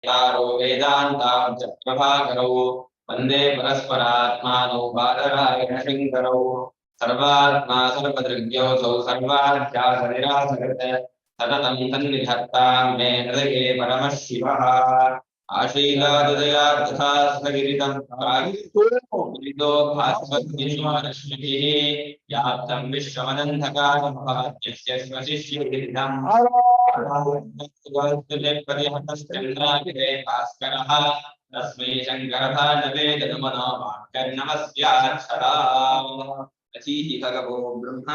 तारो वेदान्तां च प्रभाकरौ वन्दे परस्परात्मानौ बादरायणशङ्करौ सर्वात्मा सर्वदृग्योऽसौ सर्वाध्यासनिरासकृत् सततं तन्निधत्तां मे हृदये परमः शिवः आशीलादया तथा स्थगिरितं प्रागितो भास्वद्विश्वरश्मिभिः व्याप्तं विश्वमनन्धकारमभाद्यस्य स्वशिष्यभिर्धम् प्रतिहतश्चन्द्राग्रे भास्करः तस्मै शङ्करभानवे जनुमनो वाक्यर्नमस्याक्षरा अचीति भगवो ब्रह्म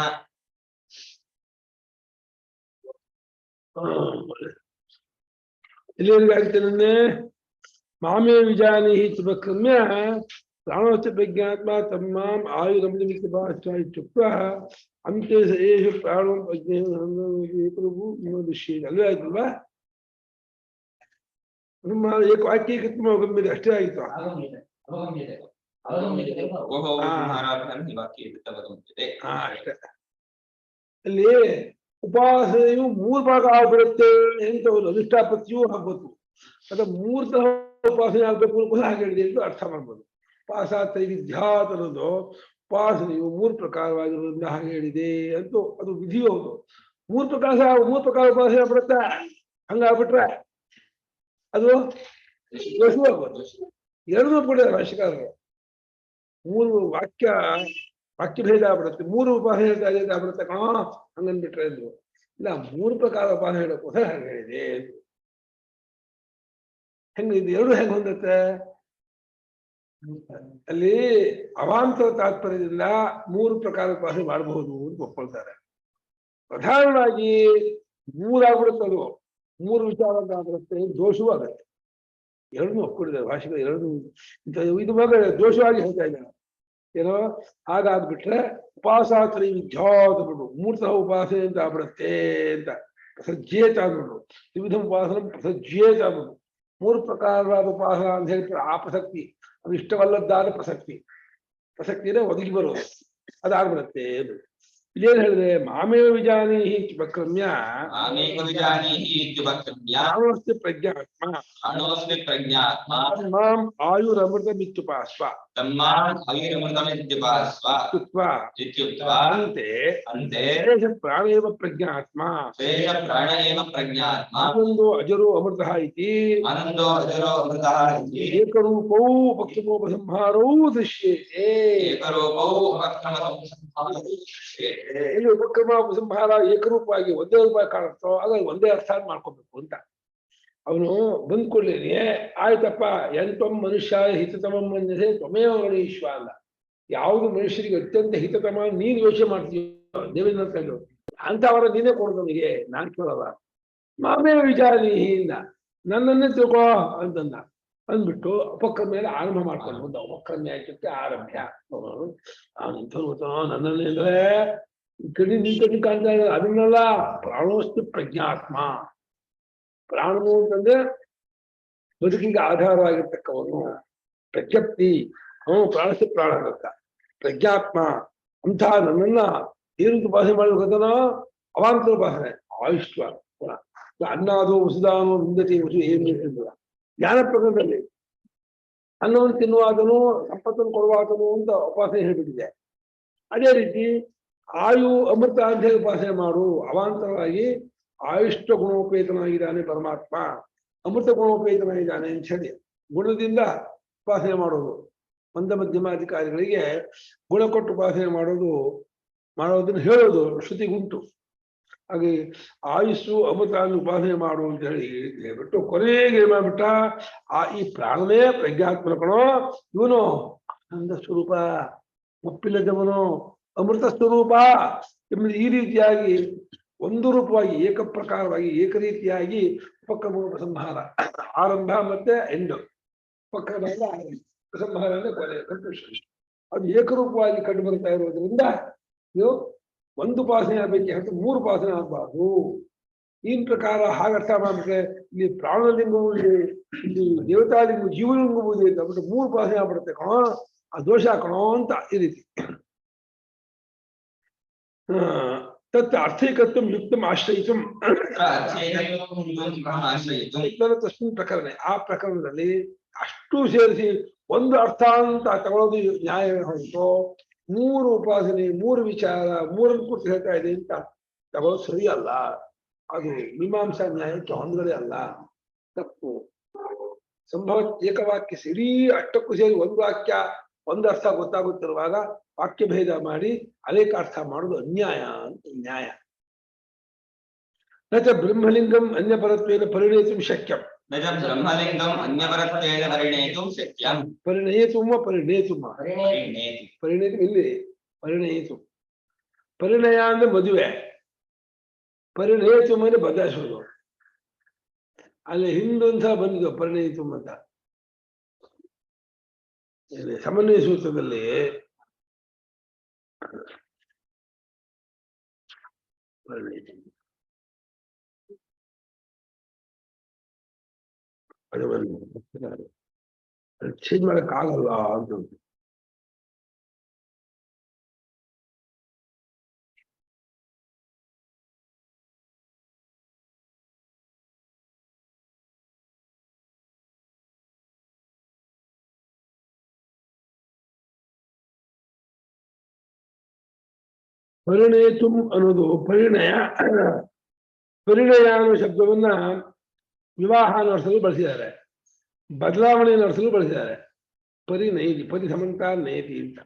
मामे विजानीहि तुभक्रम्य प्राणोस्य प्रज्ञात्मा तम्माम आयुरमृतमित्यभाषायुक्तः अन्ते स एष प्राणो प्रज्ञेयप्रभु दृश्येन अल्वೇ ಆಯ್ತಲ್ವಾ ನಮ್ಮ ಏಕ ವಾಕ್ಯ ಕಿತ್ಮ ಹೋಗಂಬಿದೆ ಅಷ್ಟೇ ಆಯ್ತು ಓಹೋ ಮಹಾರಾಜನ ವಾಕ್ಯ ಇರುತ್ತವದಂತೆ ಅಷ್ಟೇ ಅಲ್ಲಿ ಉಪಾಸನೆಯು ಮೂರು ಭಾಗ ಆಗ್ಬಿಡುತ್ತೆ ಅಂತ ಒಂದು ಅಧಿಷ್ಠಾಪತಿಯೂ ಆಗ್ಬೋದು ಅದ ಮೂರು ತರ ಉಪಾಸನೆ ಆಗ್ಬೇಕು ಕೂಡ ಹಾಗೆ ಹೇಳಿದೆ ಎಂದು ಅರ್ಥ ಮಾಡ್ಬೋದು ಉಪಾಸಾತ್ರೈವಿಧ್ಯಾತ್ ಅನ್ನೋದು ಉಪಾಸನೆಯು ಮೂರು ಪ್ರಕಾರವಾಗಿರೋದ್ರಿಂದ ಹಾಗೆ ಹೇಳಿದೆ ಅಂತ ಅದು ವಿಧಿ ಹೌದು ಮೂರು ಪ್ರಕಾರ ಉಪಾಸನೆ ಆಗ್ಬಿಡುತ್ತೆ ಹಂಗಾಗ್ಬಿಟ್ರೆ ಅದು ದೋಷವೂ ಆಗ್ಬೋದು ಎರಡೂ ಕೂಡ ಭಾಷೆಕಾರರು ಮೂರು ವಾಕ್ಯ ಭೇದ ಆಗ್ಬಿಡುತ್ತೆ ಮೂರು ಉಪಾಸನೆ ಆಗ್ಬಿಡುತ್ತೆ ಹಂಗನ್ಬಿಟ್ರೆ ಅಂದ್ರು ಇಲ್ಲ ಮೂರು ಪ್ರಕಾರ ಉಪಾಸನೆ ಹೇಳೋಕ್ಕೋಸ್ಕರ ಹಾಗೆ ಹೇಳಿದೆ ಹೆಂಗ ಇದು ಎರಡು ಹೆಂಗ್ ಹೊಂದತ್ತೆ ಅಲ್ಲಿ ಅವಾಂತರ ತಾತ್ಪರ್ಯದಿಂದ ಮೂರು ಪ್ರಕಾರ ಉಪಾಸನೆ ಮಾಡಬಹುದು ಅಂತ ಒಪ್ಕೊಳ್ತಾರೆ ಪ್ರಧಾನವಾಗಿ ಮೂರಾಗ್ಬಿಡುತ್ತೆ ಅದು ಮೂರು ವಿಚಾರ ಅಂತ ಆಗ್ಬಿಡುತ್ತೆ ದೋಷವೂ ಆಗತ್ತೆ ಎರಡನ್ನೂ ಒಪ್ಕೊಂಡಿದ್ದಾರೆ ಭಾಷೆಗಳು ಎರಡು ಇದು ಮಗ ದೋಷವಾಗಿ ಹೇಳ್ತಾ ಇದ್ದಾರೆ ಏನೋ ಹಾಗಾಗ್ಬಿಟ್ರೆ ಉಪಾಸಾತ್ರೈ ವಿದ್ಯಾತ್ ಬಿಡು ಮೂರು ತರ ಉಪಾಸನೆ ಅಂತ ಆಗ್ಬಿಡುತ್ತೆ ಅಂತ ಪ್ರಸಜ್ಜೇತ ಆಗ್ಬಿಡು ತ್ರಿವಿಧ ಉಪಾಸನ ಪ್ರಸಜ್ಜೇತ ಆಗ್ಬಿಡು ಮೂರು ಪ್ರಕಾರವಾದ ಉಪಾಸನ ಅಂತ ಹೇಳ್ತಾರೆ ಆ ಪ್ರಸಕ್ತಿ ಅದು ಇಷ್ಟವಲ್ಲದ್ದಾದ ಪ್ರಸಕ್ತಿನೇ ಒದಗಿ ಬರೋದು ಅದಾಗ್ಬಿಡುತ್ತೆ ಇದೇನು ಹೇಳಿದ್ರೆ ಮಾಮೇವ ವಿಜಾನೀಹಿ ಇತ್ಯುಪಕ್ರಮ್ಯ ಪ್ರಾಣೋಸ್ತಿ ಪ್ರಜ್ಞಾತ್ಮ ಮಾಂ ಆಯುರಮೃತಮಿತ್ಯುಪಾಸ್ವ ಅಂತೆ ಪ್ರಾಣೇವ ಪ್ರಜ್ಞಾತ್ಮ ಆನಂದೋ ಅಜರೋ ಅಮೃತ ಇತಿ ಏಕರೂಪೌ ಉಪಕ್ರಮೋಪಸಂಹಾರೌ ದೃಶ್ಯೇತೆ ಎಲ್ಲಿ ಉಪಕ್ರಮ ಉಪಸಂಹಾರ ಏಕರೂಪವಾಗಿ ಒಂದೇ ರೂಪ ಕಾಣುತ್ತೋ ಅದ್ರಲ್ಲಿ ಒಂದೇ ಅರ್ಥ ಮಾಡ್ಕೋಬೇಕು ಅಂತ ಅವನು ಬಂದ್ಕೊಳ್ಳೇನೆ ಆಯ್ತಪ್ಪ ಎಂತ್ವಂ ಮನುಷ್ಯ ಹಿತತಮಂ ಮನ್ಯಸೆ ತ್ವಮೇವ ಗಣೇಶ್ವ ಅಲ್ಲ ಯಾವುದು ಮನುಷ್ಯರಿಗೆ ಅತ್ಯಂತ ಹಿತತಮ ನೀನು ಯೋಚನೆ ಮಾಡ್ತೀಯೋ ದೇವೇಂದ್ರ ಕಂಡು ಅಂತವರ ನೀನೇ ಕೊಡು ನಮಗೆ ನಾನ್ ಕೇಳಲ್ಲ ಮಾಮೇ ವಿಚಾರೀಹಿ ಇಲ್ಲ ನನ್ನನ್ನೇ ತಿಳ್ಕೋ ಅಂತಂದ ಅಂದ್ಬಿಟ್ಟು ಉಪಕ್ರಮ ಮೇಲೆ ಆರಂಭ ಮಾಡ್ಕೊಂಡು ಒಂದು ಉಪಕ್ರಮ ಯಾಕೆ ಆರಂಭ್ಯ ನನ್ನಲ್ಲಿ ಅಂದ್ರೆ ಕಡಿ ನಿಂತ ಕಾಣ್ತಾ ಇದ್ದಾರೆ ಅದನ್ನೆಲ್ಲ ಪ್ರಾಣೋಸ್ತು ಪ್ರಜ್ಞಾತ್ಮ ಪ್ರಾಣವು ಅಂತಂದ್ರೆ ಬದುಕಿಗೆ ಆಧಾರವಾಗಿರ್ತಕ್ಕವನು ಪ್ರಜ್ಞಪ್ತಿ ಅವನು ಪ್ರಾಣಸ್ತು ಪ್ರಾಣ ಅಂತ ಪ್ರಜ್ಞಾತ್ಮ ಅಂತ ನನ್ನನ್ನ ಏನು ಉಪಾಸನೆ ಮಾಡ್ಬೇಕಂತನೋ ಅವಾಂತರ ಉಪಾಸನೆ ಆಯುಷ್ವ ಅನ್ನಾದೋ ಉಸಿದಾನೋ ನಿಂದತಿ ಉಸು ಏನು ಜ್ಞಾನ ಪ್ರಕರಣದಲ್ಲಿ ಅನ್ನವನ್ನು ತಿನ್ನುವಾತನು ಸಂಪತ್ತನ್ನು ಕೊಡುವಾತನು ಅಂತ ಉಪಾಸನೆ ಹೇಳ್ಬಿಟ್ಟಿದೆ ಅದೇ ರೀತಿ ಆಯು ಅಮೃತ ಅಂತ ಹೇಳಿ ಉಪಾಸನೆ ಮಾಡು ಅವಾಂತರವಾಗಿ ಆಯುಷ್ಟ ಗುಣೋಪೇತನಾಗಿದ್ದಾನೆ ಪರಮಾತ್ಮ ಅಮೃತ ಗುಣೋಪೇತನಾಗಿದ್ದಾನೆ ಅಂತ ಹೇಳಿ ಗುಣದಿಂದ ಉಪಾಸನೆ ಮಾಡೋದು ಮಂದ ಮಧ್ಯಮಾಧಿಕಾರಿಗಳಿಗೆ ಗುಣ ಕೊಟ್ಟು ಉಪಾಸನೆ ಮಾಡೋದನ್ನು ಹೇಳೋದು ಶ್ರುತಿಗುಂಟು ಹಾಗೆ ಆಯುಸ್ಸು ಅಮೃತ ಉಪಾಸನೆ ಮಾಡು ಅಂತ ಹೇಳಿ ಹೇಳ್ಬಿಟ್ಟು ಕೊನೆಗೆ ಮಾಡ್ಬಿಟ್ಟ ಈ ಪ್ರಾಣನೇ ಪ್ರಜ್ಞಾತ್ಮನ ಕಣೋ ಇವನು ಆನಂದ ಸ್ವರೂಪ ಒಪ್ಪಿಲ್ಲದವನು ಅಮೃತ ಸ್ವರೂಪ ಎಂಬುದು ಈ ರೀತಿಯಾಗಿ ಒಂದು ರೂಪವಾಗಿ ಏಕಪ್ರಕಾರವಾಗಿ ಏಕರೀತಿಯಾಗಿ ಉಪಕ್ರಮ ಉಪಸಂಹಾರ ಆರಂಭ ಮತ್ತೆ ಎಂಡು ಉಪಕ್ರಮ ಉಪಸಂಹಾರ ಅಂದ್ರೆ ಕೊನೆ ಕನ್ಫ್ಯೂಷನ್ ಅದು ಏಕರೂಪವಾಗಿ ಕಂಡು ಬರ್ತಾ ಇರೋದ್ರಿಂದ ಇದು ಒಂದು ಉಪಾಸನೆ ಆಗಬೇಕು ಅಂತ ಮೂರು ಉಪಾಸನೆ ಆಗಬಾರ್ದು ಈ ಪ್ರಕಾರ ಹಾಗರ್ಥ ಮಾಡ್ಬಿಟ್ರೆ ಇಲ್ಲಿ ಪ್ರಾಣಲಿಂಗವೂ ಇದೆ ಇಲ್ಲಿ ದೇವತಾಲಿಂಗ ಜೀವಲಿಂಗವೂ ಇದೆ ಅಂತ ಅಂದ್ಬಿಟ್ಟು ಮೂರು ಉಪಾಸನೆ ಆಗ್ಬಿಡುತ್ತೆ ಕಣೋ ಆ ದೋಷ ಕಣೋ ಅಂತ ಈ ರೀತಿ ತತ್ ಅರ್ಥೈಕತ್ವಂ ಯುಕ್ತಂ ಆಶ್ರಯಿತುಂ ತಸ್ಮಿನ್ ಪ್ರಕರಣ ಆ ಪ್ರಕರಣದಲ್ಲಿ ಅಷ್ಟು ಸೇರಿಸಿ ಒಂದು ಅರ್ಥ ಅಂತ ತಗೊಳ್ಳೋದು ನ್ಯಾಯ ಹೊರತು ಮೂರು ಉಪಾಸನೆ ಮೂರು ವಿಚಾರ ಮೂರನ್ನು ಕೂತು ಹೇಳ್ತಾ ಇದೆ ಅಂತ ತಗೊಳ್ಳೋದು ಸರಿ ಅಲ್ಲ. ಅದು ಮೀಮಾಂಸಾ ನ್ಯಾಯಕ್ಕೆ ಹೊಂದಲೇ ಅಲ್ಲ, ತಪ್ಪು. ಸಂಭವ ಏಕವಾಕ್ಯ ಸಿರೀ ಅಷ್ಟಕ್ಕೂ ಸೇರಿ ಒಂದು ವಾಕ್ಯ ಒಂದು ಅರ್ಥ ಗೊತ್ತಾಗುತ್ತಿರುವಾಗ ವಾಕ್ಯ ಭೇದ ಮಾಡಿ ಅನೇಕ ಅರ್ಥ ಮಾಡೋದು ಅನ್ಯಾಯ ಅಂತ ನ್ಯಾಯ. ನ ಚ ಬ್ರಹ್ಮಲಿಂಗಂ ಅನ್ಯಪರತ್ವೇನ ಪರಿಣಯಿತುಂ ಶಕ್ಯಂ. ಬ್ರಹ್ಮಲಿಂಗಂ ಅನ್ಯಪರತ್ವೇನ ಪರಿಣಯಿತುಂ ಶಕ್ಯಂ. ಪರಿಣಯತುಂ ಪರಿಣೇತುಂ ಪರಿಣೇತು ಇಲ್ಲಿ ಪರಿಣಯಿತು. ಪರಿಣಯ ಅಂದ್ರೆ ಮದುವೆ, ಪರಿಣಯತು ಅಂದ್ರೆ ಬದಲಾಯಿಸೋದು. ಅಲ್ಲಿ ಹಿಂದೊಂದ್ಸಲ ಬಂದಿದ್ದು ಪರಿಣಯಿತು ಅಂತ ಸಮನ್ವಯ ಸೂತ್ರದಲ್ಲಿ ಚೇಂಜ್ ಮಾಡಕ್ ಆಗಲ್ಲ ಅಂತ. ಪರಿಣಯತುಂ ಅನ್ನೋದು ಪರಿಣಯ ಅನ್ನೋ ಶಬ್ದವನ್ನ ವಿವಾಹ ನಡೆಸಲು ಬಳಸಿದ್ದಾರೆ, ಬದಲಾವಣೆ ನಡೆಸಲು ಬಳಸಿದ್ದಾರೆ. ಪರಿನಯತಿ ಪರಿ ಸಮಂತ ನಯತಿ ಅಂತ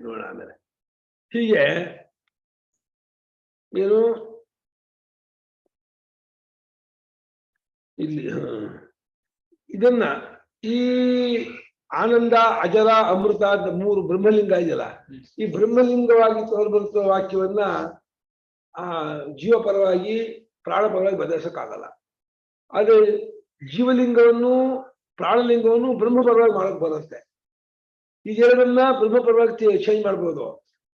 ನೋಡ. ಆಮೇಲೆ ಹೀಗೆ ಏನು ಇಲ್ಲಿ ಇದನ್ನ ಈ ಆನಂದ ಅಜರ ಅಮೃತ ಅಂತ ಮೂರು ಬ್ರಹ್ಮಲಿಂಗ ಇದೆಯಲ್ಲ, ಈ ಬ್ರಹ್ಮಲಿಂಗವಾಗಿ ತೋರ್ಬರುವ ವಾಕ್ಯವನ್ನ ಜೀವ ಪರವಾಗಿ ಪ್ರಾಣ ಪರವಾಗಿ ಬದಲಿಸಕ್ಕಾಗಲ್ಲ. ಆದ್ರೆ ಜೀವಲಿಂಗವನ್ನು ಪ್ರಾಣಲಿಂಗವನ್ನು ಬ್ರಹ್ಮ ಪರವಾಗಿ ಮಾಡಕ್ ಬರುತ್ತೆ. ಇದೆರಡನ್ನ ಬ್ರಹ್ಮ ಪರವಾಗಿ ಚೇಂಜ್ ಮಾಡ್ಬೋದು.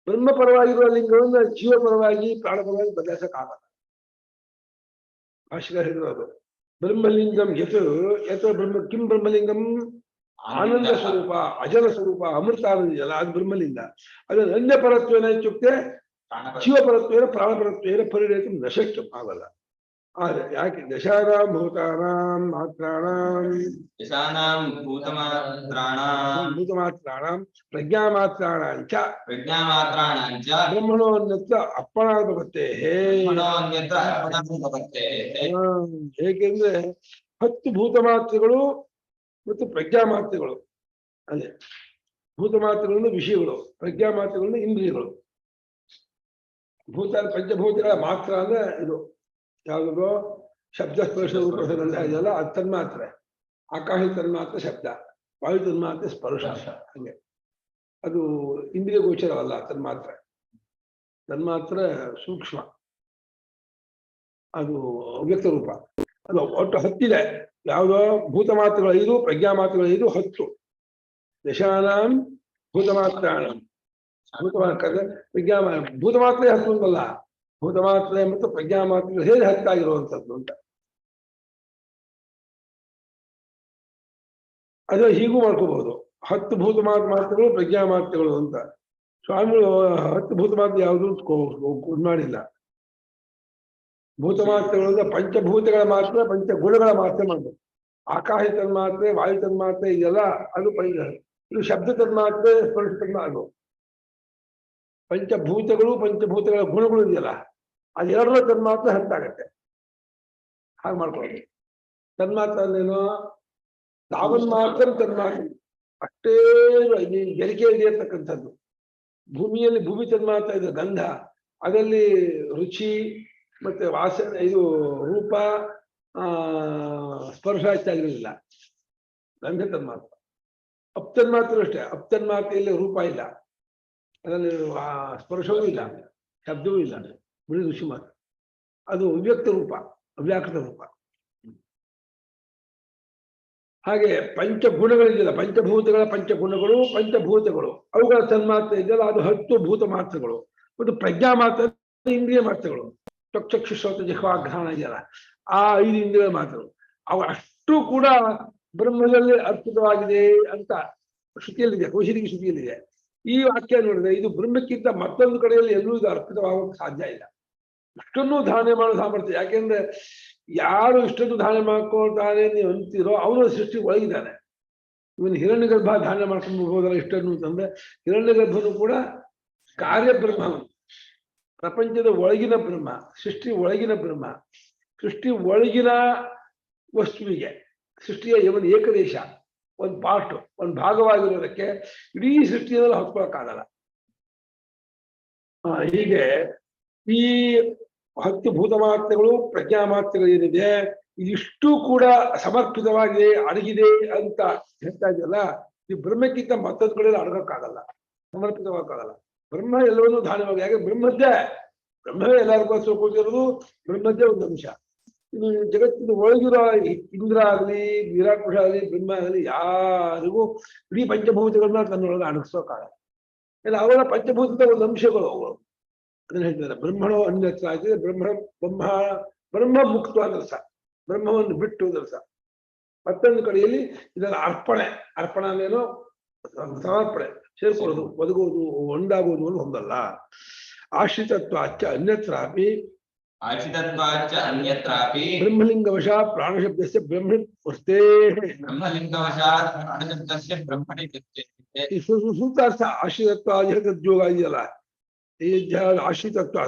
ಬ್ರಹ್ಮ ಪರವಾಗಿರುವ ಲಿಂಗವನ್ನ ಜೀವ ಪರವಾಗಿ ಪ್ರಾಣ ಪರವಾಗಿ ಬದಲಿಸಕ್ಕಾಗಲ್ಲ. ಭಾಷಿಕ ಹೇಳಿರೋದು ಬ್ರಹ್ಮಲಿಂಗಂ ಯಥೋ ಬ್ರಹ್ಮ ಕಿಂ ಬ್ರಹ್ಮಲಿಂಗಂ ಆನಂದ ಸ್ವರೂಪ ಅಜರ ಸ್ವರೂಪ ಅಮೃತ ಇದೆಯಲ್ಲ ಅದು ಬ್ರಹ್ಮಲಿಂಗ. ಅದನ್ನು ಅನ್ಯಪರತ್ವೇನ ಇತ್ಯುಕ್ತೆ ಜೀವಪರತ್ವೇನ ಪ್ರಾಣಪರತ್ವೇನ ಪರಿಣಯಿತು ನ ಶಕ್ಯಂ ಆಗಲ್ಲ. ಆದ್ರೆ ಯಾಕೆ ದಶಾನಾಂ ಭೂತಾನಾಂ ಭೂತಮಾತ್ರಾಣಾಂ ಪ್ರಜ್ಞಾಮಾತ್ರಾಣಾಂಚ ಬ್ರಹ್ಮಣೋ ಅನ್ಯತ್ರ ಅಪ್ಪಣಾಭವತ್ತೇಃ. ಏಕೆಂದ್ರೆ 10 ಭೂತಮಾತ್ರೆಗಳು ಮತ್ತು ಪ್ರಜ್ಞಾಮಾತ್ರೆಗಳು, ಅದೇ ಭೂತಮಾತ್ರೆಗಳನ್ನು ವಿಷಯಗಳು, ಪ್ರಜ್ಞಾಮಾತ್ರೆಗಳನ್ನು ಇಂದ್ರಿಯಗಳು. ಪಂಚಭೂತಗಳ ಮಾತ್ರ ಅಂದ್ರೆ ಇದು ಯಾವುದೋ ಶಬ್ದ ಸ್ಪರ್ಶ ರೂಪಗಂಧ ಇದೆಯಲ್ಲ, ಅದು ತನ್ಮಾತ್ರೆ. ಆಕಾಶ ತನ್ಮಾತ್ರ ಶಬ್ದ, ವಾಯು ತನ್ಮಾತ್ರ ಸ್ಪರ್ಶ. ಹಂಗೆ ಅದು ಇಂದ್ರಿಯ ಗೋಚರವಲ್ಲ. ತನ್ಮಾತ್ರ ಸೂಕ್ಷ್ಮ, ಅದು ಅವ್ಯಕ್ತ ರೂಪ. ಅದು ಒಟ್ಟು 10 ಇದೆ. ಯಾವುದೋ ಭೂತಮಾತ್ರೆಗಳು 5, ಪ್ರಜ್ಞಾಮಾತ್ರೆಗಳು 5, 10. ದಶಾನಾಂ ಭೂತಮಾತ್ರಾಣಂ ಭೂತಮಾತ್ರೆ 10 ಅಂತಲ್ಲ, ಭೂತಮಾತ್ರೆ ಮತ್ತು ಪ್ರಜ್ಞಾಮಾತ್ರೆಗಳು ಹೇಗೆ 10 ಆಗಿರುವಂಥದ್ದು ಅಂತ. ಅದೇ ಹೀಗೂ ಮಾಡ್ಕೋಬಹುದು, 10 ಭೂತಮಾತ್ರೆಗಳು ಪ್ರಜ್ಞಾಮಾತ್ರೆಗಳು ಅಂತ. ಸ್ವಾಮಿಗಳು 10 ಭೂತಮಾತ್ರೆ ಯಾವುದು ಮಾಡಿಲ್ಲ. ಭೂತಮಾತ್ರೆಗಳಿಂದ ಪಂಚಭೂತಗಳ ಮಾತ್ರ, ಪಂಚಗುಣಗಳ ಮಾತ್ರ ಮಾಡಬೇಕು. ಆಕಾಶ ತನ್ಮಾತ್ರೆ, ವಾಯು ತನ್ಮಾತ್ರೆ ಇದೆಲ್ಲ ಅದು ಇದು ಶಬ್ದ ತನ್ಮಾತ್ರೆ, ಸ್ಪರ್ಶ ತನ್ಮಾತ್ರೆ. ಪಂಚಭೂತಗಳು, ಪಂಚಭೂತಗಳ ಗುಣಗಳು ಇದೆಯಲ್ಲ, ಅದೆರಡರ ತನ್ಮಾತ್ರ 10 ಆಗತ್ತೆ. ಹಾಗೆ ಮಾಡ್ಕೊಳ್ಳೋದು. ತನ್ಮಾತ್ರ ಅಂದೇನು? ತಾವನ್ಮಾತ್ರ ತನ್ಮಾತ್ರ ಅಷ್ಟೇ ಗೆರಿಕೆಯಲ್ಲಿ ಇರ್ತಕ್ಕಂಥದ್ದು. ಭೂಮಿಯಲ್ಲಿ ಭೂಮಿ ತನ್ಮಾತ್ರ ಇದು ಗಂಧ, ಅದರಲ್ಲಿ ರುಚಿ ಮತ್ತೆ ವಾಸನೆ, ಇದು ರೂಪ, ಸ್ಪರ್ಶ ಹೆಚ್ಚಾಗಿರಲಿಲ್ಲ. ಗಂಧ ತನ್ಮಾತ್ರ. ಅಪ್ತನ್ಮಾತ್ರ ಅಷ್ಟೇ. ಅಪ್ತನ್ಮಾತ್ರೆಯಲ್ಲಿ ರೂಪ ಇಲ್ಲ, ಅದರಲ್ಲಿ ಸ್ಪರ್ಶವೂ ಇಲ್ಲ, ಶಬ್ದವೂ ಇಲ್ಲ, ಬಿಳಿ ರುಚಿ ಮಾತ್ರ. ಅದು ಅವ್ಯಕ್ತ ರೂಪ, ಅವ್ಯಾಕೃತ ರೂಪ. ಹಾಗೆ ಪಂಚಗುಣಗಳಿದೆಯಲ್ಲ, ಪಂಚಭೂತಗಳ ಪಂಚಗುಣಗಳು, ಪಂಚಭೂತಗಳು, ಅವುಗಳ ತನ್ಮಾತ್ರ ಇದೆಯಲ್ಲ, ಅದು 10 ಭೂತ ಮಾತ್ರಗಳು. ಮತ್ತು ಪ್ರಜ್ಞಾ ಮಾತ್ರ ಇಂದ್ರಿಯ ಮಾತ್ರಗಳು. ಚಕ್ಷು ಶ್ರೋತ ಜಿಹ್ವಾ ಘ್ರಾಣ ಇದೆಯಲ್ಲ, ಆ 5 ಇಂದ್ರಿಯ ಮಾತ್ರಗಳು. ಅವು ಅಷ್ಟು ಕೂಡ ಬ್ರಹ್ಮದಲ್ಲಿ ಅರ್ಪಿತವಾಗಿದೆ ಅಂತ ಶ್ರುತಿಯಲ್ಲಿದೆ, ಕೌಶಿಕಿ ಶ್ರುತಿಯಲ್ಲಿದೆ. ಈ ವಾಕ್ಯ ನೋಡಿದ್ರೆ ಇದು ಬ್ರಹ್ಮಕ್ಕಿಂತ ಮತ್ತೊಂದು ಕಡೆಯಲ್ಲಿ ಎಲ್ಲೂ ಇದು ಅರ್ಪಿತವಾಗೋಕೆ ಸಾಧ್ಯ ಇಲ್ಲ. ಇಷ್ಟನ್ನು ಧಾರಣೆ ಮಾಡೋ ಸಾಮರ್ಥ್ಯ. ಯಾಕೆಂದ್ರೆ ಯಾರು ಇಷ್ಟನ್ನು ಧಾರಣೆ ಮಾಡ್ಕೊಳ್ತಾನೆ ನೀವು ಅಂತೀರೋ ಅವನು ಸೃಷ್ಟಿ ಒಳಗಿದ್ದಾನೆ. ಇವನು ಹಿರಣ್ಯ ಗರ್ಭ ಧಾರಣೆ ಮಾಡ್ಕೊಂಡು ಹೋಗೋದಲ್ಲ ಇಷ್ಟನ್ನು ಅಂತಂದ್ರೆ, ಹಿರಣ್ಯ ಗರ್ಭನು ಕೂಡ ಕಾರ್ಯಬ್ರಹ್ಮ, ಪ್ರಪಂಚದ ಒಳಗಿನ ಬ್ರಹ್ಮ, ಸೃಷ್ಟಿ ಒಳಗಿನ ಬ್ರಹ್ಮ. ಸೃಷ್ಟಿ ಒಳಗಿನ ವಸ್ತುವಿಗೆ ಸೃಷ್ಟಿಯ ಇವನ್ ಏಕದೇಶ, ಒಂದು ಪಾರ್ಟ್, ಒಂದು ಭಾಗವಾಗಿರೋದಕ್ಕೆ ಇಡೀ ಸೃಷ್ಟಿಯಲ್ಲಿ ಹೊತ್ಕೊಳಕ್ಕಾಗಲ್ಲ. ಹೀಗೆ ಈ 10 ಭೂತ ಮಾತ್ರೆಗಳು, ಪ್ರಜ್ಞಾ ಮಾತ್ರೆಗಳು ಏನಿದೆ ಇದಿಷ್ಟು ಕೂಡ ಸಮರ್ಪಿತವಾಗಿ ಅಡಗಿದೆ ಅಂತ ಹೇಳ್ತಾ ಇದೆಯಲ್ಲ, ಈ ಬ್ರಹ್ಮಕ್ಕಿಂತ ಮತ್ತೊಂದು ಕಡೆಯಲ್ಲಿ ಅಡಗಕ್ಕಾಗಲ್ಲ, ಸಮರ್ಪಿತವಾಗಕ್ಕಾಗಲ್ಲ. ಬ್ರಹ್ಮ ಎಲ್ಲವನ್ನೂ ಧಾನ್ಯವಾಗಿ, ಯಾಕೆ ಬ್ರಹ್ಮದ್ದೇ, ಬ್ರಹ್ಮವೇ ಎಲ್ಲರಿಗೂ ಕೂತಿರೋದು, ಬ್ರಹ್ಮದ್ದೇ ಒಂದು ಅಂಶ. ಇದು ಜಗತ್ತಿನ ಒಳಗಿರೋ ಇಂದ್ರ ಆಗಲಿ, ವಿರಾಟ್ ಪುರುಷ ಆಗಲಿ, ಬ್ರಹ್ಮ ಆಗಲಿ ಯಾರಿಗೂ ಇಡೀ ಪಂಚಭೂತಗಳನ್ನ ತನ್ನೊಳಗೆ ಅಡಗಿಸೋಕ್ಕಾಗಲ್ಲ. ಇಲ್ಲ ಅವರ ಪಂಚಭೂತದ ಒಂದು ಅಂಶಗಳು ಅವುಗಳು. ಅದನ್ನ ಹೇಳ್ತಾರೆ ಬ್ರಹ್ಮಣೋ ಅನ್ಯತ್ರ ಆಗಿದೆ. ಬ್ರಹ್ಮ ಮುಕ್ತ ಅದರ್ಸ, ಬ್ರಹ್ಮವನ್ನು ಬಿಟ್ಟು ಅದರ್ಸ. ಮತ್ತೊಂದು ಕಡೆಯಲ್ಲಿ ಇದರ ಅರ್ಪಣೆ ಅಂದೇನೋ ಸಮರ್ಪಣೆ, ಸೇರ್ಕೊಳ್ಳೋದು, ಒದಗುವುದು, ಒಂದಾಗುವುದು ಅನ್ನೋದು ಹೊಂದಲ್ಲ. ಆಶ್ರಿತತ್ವಾಚ್ಚ ಅನ್ಯತ್ರಾಪಿ ಆಶ್ರಿತತ್ವಾಚ್ಚ ಅನ್ಯತ್ರಾಪಿ ಬ್ರಹ್ಮಲಿಂಗವಶ ಪ್ರಾಣಶಬ್ದಸ್ಯ ಬ್ರಹ್ಮಣಿ ವೃತ್ತೇ. ಬ್ರಹ್ಮಲಿಂಗವಶಾತ್ ಪ್ರಾಣಶಬ್ದಸ್ಯ ಬ್ರಹ್ಮಣಿ ವೃತ್ತೇ. ಈ ಸೂತ್ರಾರ್ಥ ಆಶ್ರಿತತ್ವ ಉದ್ಯೋಗ ಇದೆಯಲ್ಲ, ಈ ಆಶ್ರಿತತ್ವ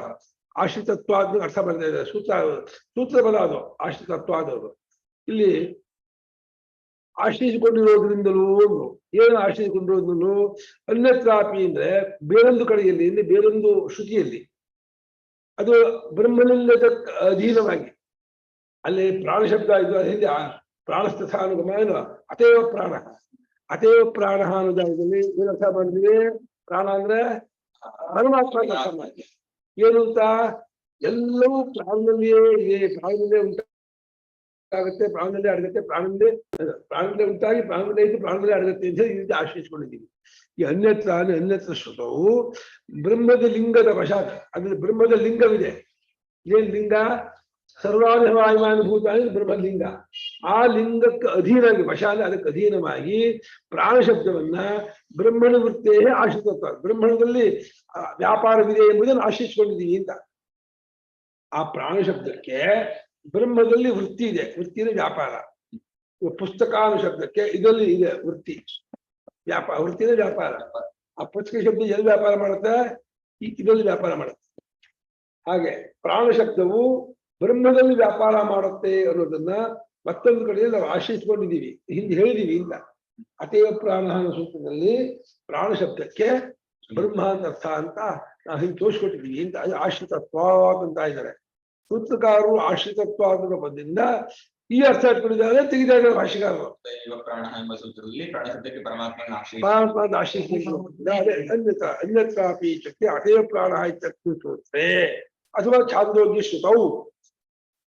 ಅರ್ಥ ಬರ್ತಾ ಇದೆ. ಸೂತ್ರ ಬಲ ಅದು ಆಶ್ರಿತತ್ವ ಆದವರು. ಇಲ್ಲಿ ಆಶ್ರಯಿಸಿಕೊಂಡಿರೋದ್ರಿಂದಲೂ ಏನು ಆಶ್ರಯಿಸಿಕೊಂಡಿರೋದ್ರಿಂದಲೂ ಅನ್ಯತ್ರಾಪಿ ಅಂದ್ರೆ ಬೇರೊಂದು ಕಡೆಯಲ್ಲಿ, ಬೇರೊಂದು ಶ್ರುತಿಯಲ್ಲಿ ಅದು ಬ್ರಹ್ಮಲಿಂಗದ ಅಧೀನವಾಗಿ, ಅಲ್ಲಿ ಪ್ರಾಣ ಶಬ್ದ ಇದು ಹಿಂದೆ ಪ್ರಾಣಸ್ಥಾನುಗಮ ಏನು ಅತೇವ ಪ್ರಾಣ ಅನ್ನೋ ಜಾಗದಲ್ಲಿ ಏನು ಅರ್ಥ ಮಾಡಿದ್ವಿ? ಪ್ರಾಣ ಅಂದ್ರೆ ಪರಮಾತ್ಮ ಅರ್ಥ ಮಾಡಿದ್ವಿ. ಏನು ಅಂತ? ಎಲ್ಲವೂ ಪ್ರಾಣದಲ್ಲಿಯೇ ಇದೆ, ಪ್ರಾಣದಲ್ಲೇ ಉಂಟಾಗುತ್ತೆ, ಪ್ರಾಣದಲ್ಲೇ ಅಡಗುತ್ತೆ, ಪ್ರಾಣದಲ್ಲೇ ಉಂಟಾಗಿ ಪ್ರಾಣದಲ್ಲೇ ಇದ್ದು ಪ್ರಾಣದಲ್ಲೇ ಅಡಗುತ್ತೆ ಅಂತ ಈ ರೀತಿ ಆಶ್ರಯಿಸಿಕೊಂಡಿದ್ದೀವಿ. ಈ ಅನ್ಯತ್ರ ಶ್ರುತವು ಬ್ರಹ್ಮದ ಲಿಂಗದ ವಶಾತ್, ಅದ್ರಲ್ಲಿ ಬ್ರಹ್ಮದ ಲಿಂಗವಿದೆ. ಏನ್ ಲಿಂಗ? ಸರ್ವಾನುಭೂತ ಬ್ರಹ್ಮಲಿಂಗ. ಆ ಲಿಂಗಕ್ಕೆ ಅಧೀನವಾಗಿ, ವಶಾಲ ಅದಕ್ಕೆ ಅಧೀನವಾಗಿ ಪ್ರಾಣ ಶಬ್ದವನ್ನ ಬ್ರಹ್ಮಣ ವೃತ್ತೇ ಆಶ್ರಿತತ್ವ, ಬ್ರಹ್ಮಣದಲ್ಲಿ ವ್ಯಾಪಾರವಿದೆ ಎಂಬುದನ್ನು ಆಶ್ರಯಿಸಿಕೊಂಡಿದ್ದೀವಿ ಅಂತ. ಆ ಪ್ರಾಣ ಶಬ್ದಕ್ಕೆ ಬ್ರಹ್ಮದಲ್ಲಿ ವೃತ್ತಿ ಇದೆ, ವೃತ್ತಿನ ವ್ಯಾಪಾರ. ಪುಸ್ತಕಾನು ಶಬ್ದಕ್ಕೆ ಇದರಲ್ಲಿ ಇದೆ ವೃತ್ತಿ, ವ್ಯಾಪಾರ, ವೃತ್ತಿನ ವ್ಯಾಪಾರ. ಆ ಪುಸ್ತಕ ಶಬ್ದ ಎಲ್ಲಿ ವ್ಯಾಪಾರ ಮಾಡುತ್ತೆ? ಇದರಲ್ಲಿ ವ್ಯಾಪಾರ ಮಾಡುತ್ತೆ. ಹಾಗೆ ಪ್ರಾಣ ಶಬ್ದವು ಬ್ರಹ್ಮದಲ್ಲಿ ವ್ಯಾಪಾರ ಮಾಡುತ್ತೆ ಅನ್ನೋದನ್ನ ಮತ್ತೊಂದು ಕಡೆಯಲ್ಲಿ ನಾವು ಆಶ್ರಯಿಸಿಕೊಂಡಿದ್ದೀವಿ, ಹಿಂದೆ ಹೇಳಿದೀವಿ ಇಲ್ಲ. ಅತೇವ ಪ್ರಾಣ ಅನ್ನೋ ಸೂತ್ರದಲ್ಲಿ ಪ್ರಾಣ ಶಬ್ದಕ್ಕೆ ಬ್ರಹ್ಮ ಅಂತ ಅರ್ಥ ಅಂತ ನಾವು ಹಿಂಗೆ ತೋರಿಸ್ಕೊಟ್ಟಿದ್ದೀವಿ ಅಂತ. ಅದು ಆಶ್ರಿತತ್ವ ಅಂತ ಇದ್ದಾರೆ ಸೂತ್ರಕಾರರು. ಆಶ್ರಿತತ್ವ ಅನ್ನೋ ಪದದಿಂದ ಈ ಅರ್ಥ ಇಟ್ಕೊಂಡಿದ್ದಾರೆ, ತೆಗೆದಿದ್ದಾರೆ ಭಾಷೆಗಾರರು. ಪ್ರಾಣ ಎಂಬ ಸೂತ್ರದಲ್ಲಿ ಪ್ರಾಣ ಶಬ್ದಕ್ಕೆ ಪರಮಾತ್ಮನ ಅನ್ಯತ್ರಾಪಿ ಶಕ್ತಿ ಅತೇವ ಪ್ರಾಣ ಸೂತ್ರೇ ಅಥವಾ ಛಾಂದೋಗ್ಯ ಶ್ರುತವು.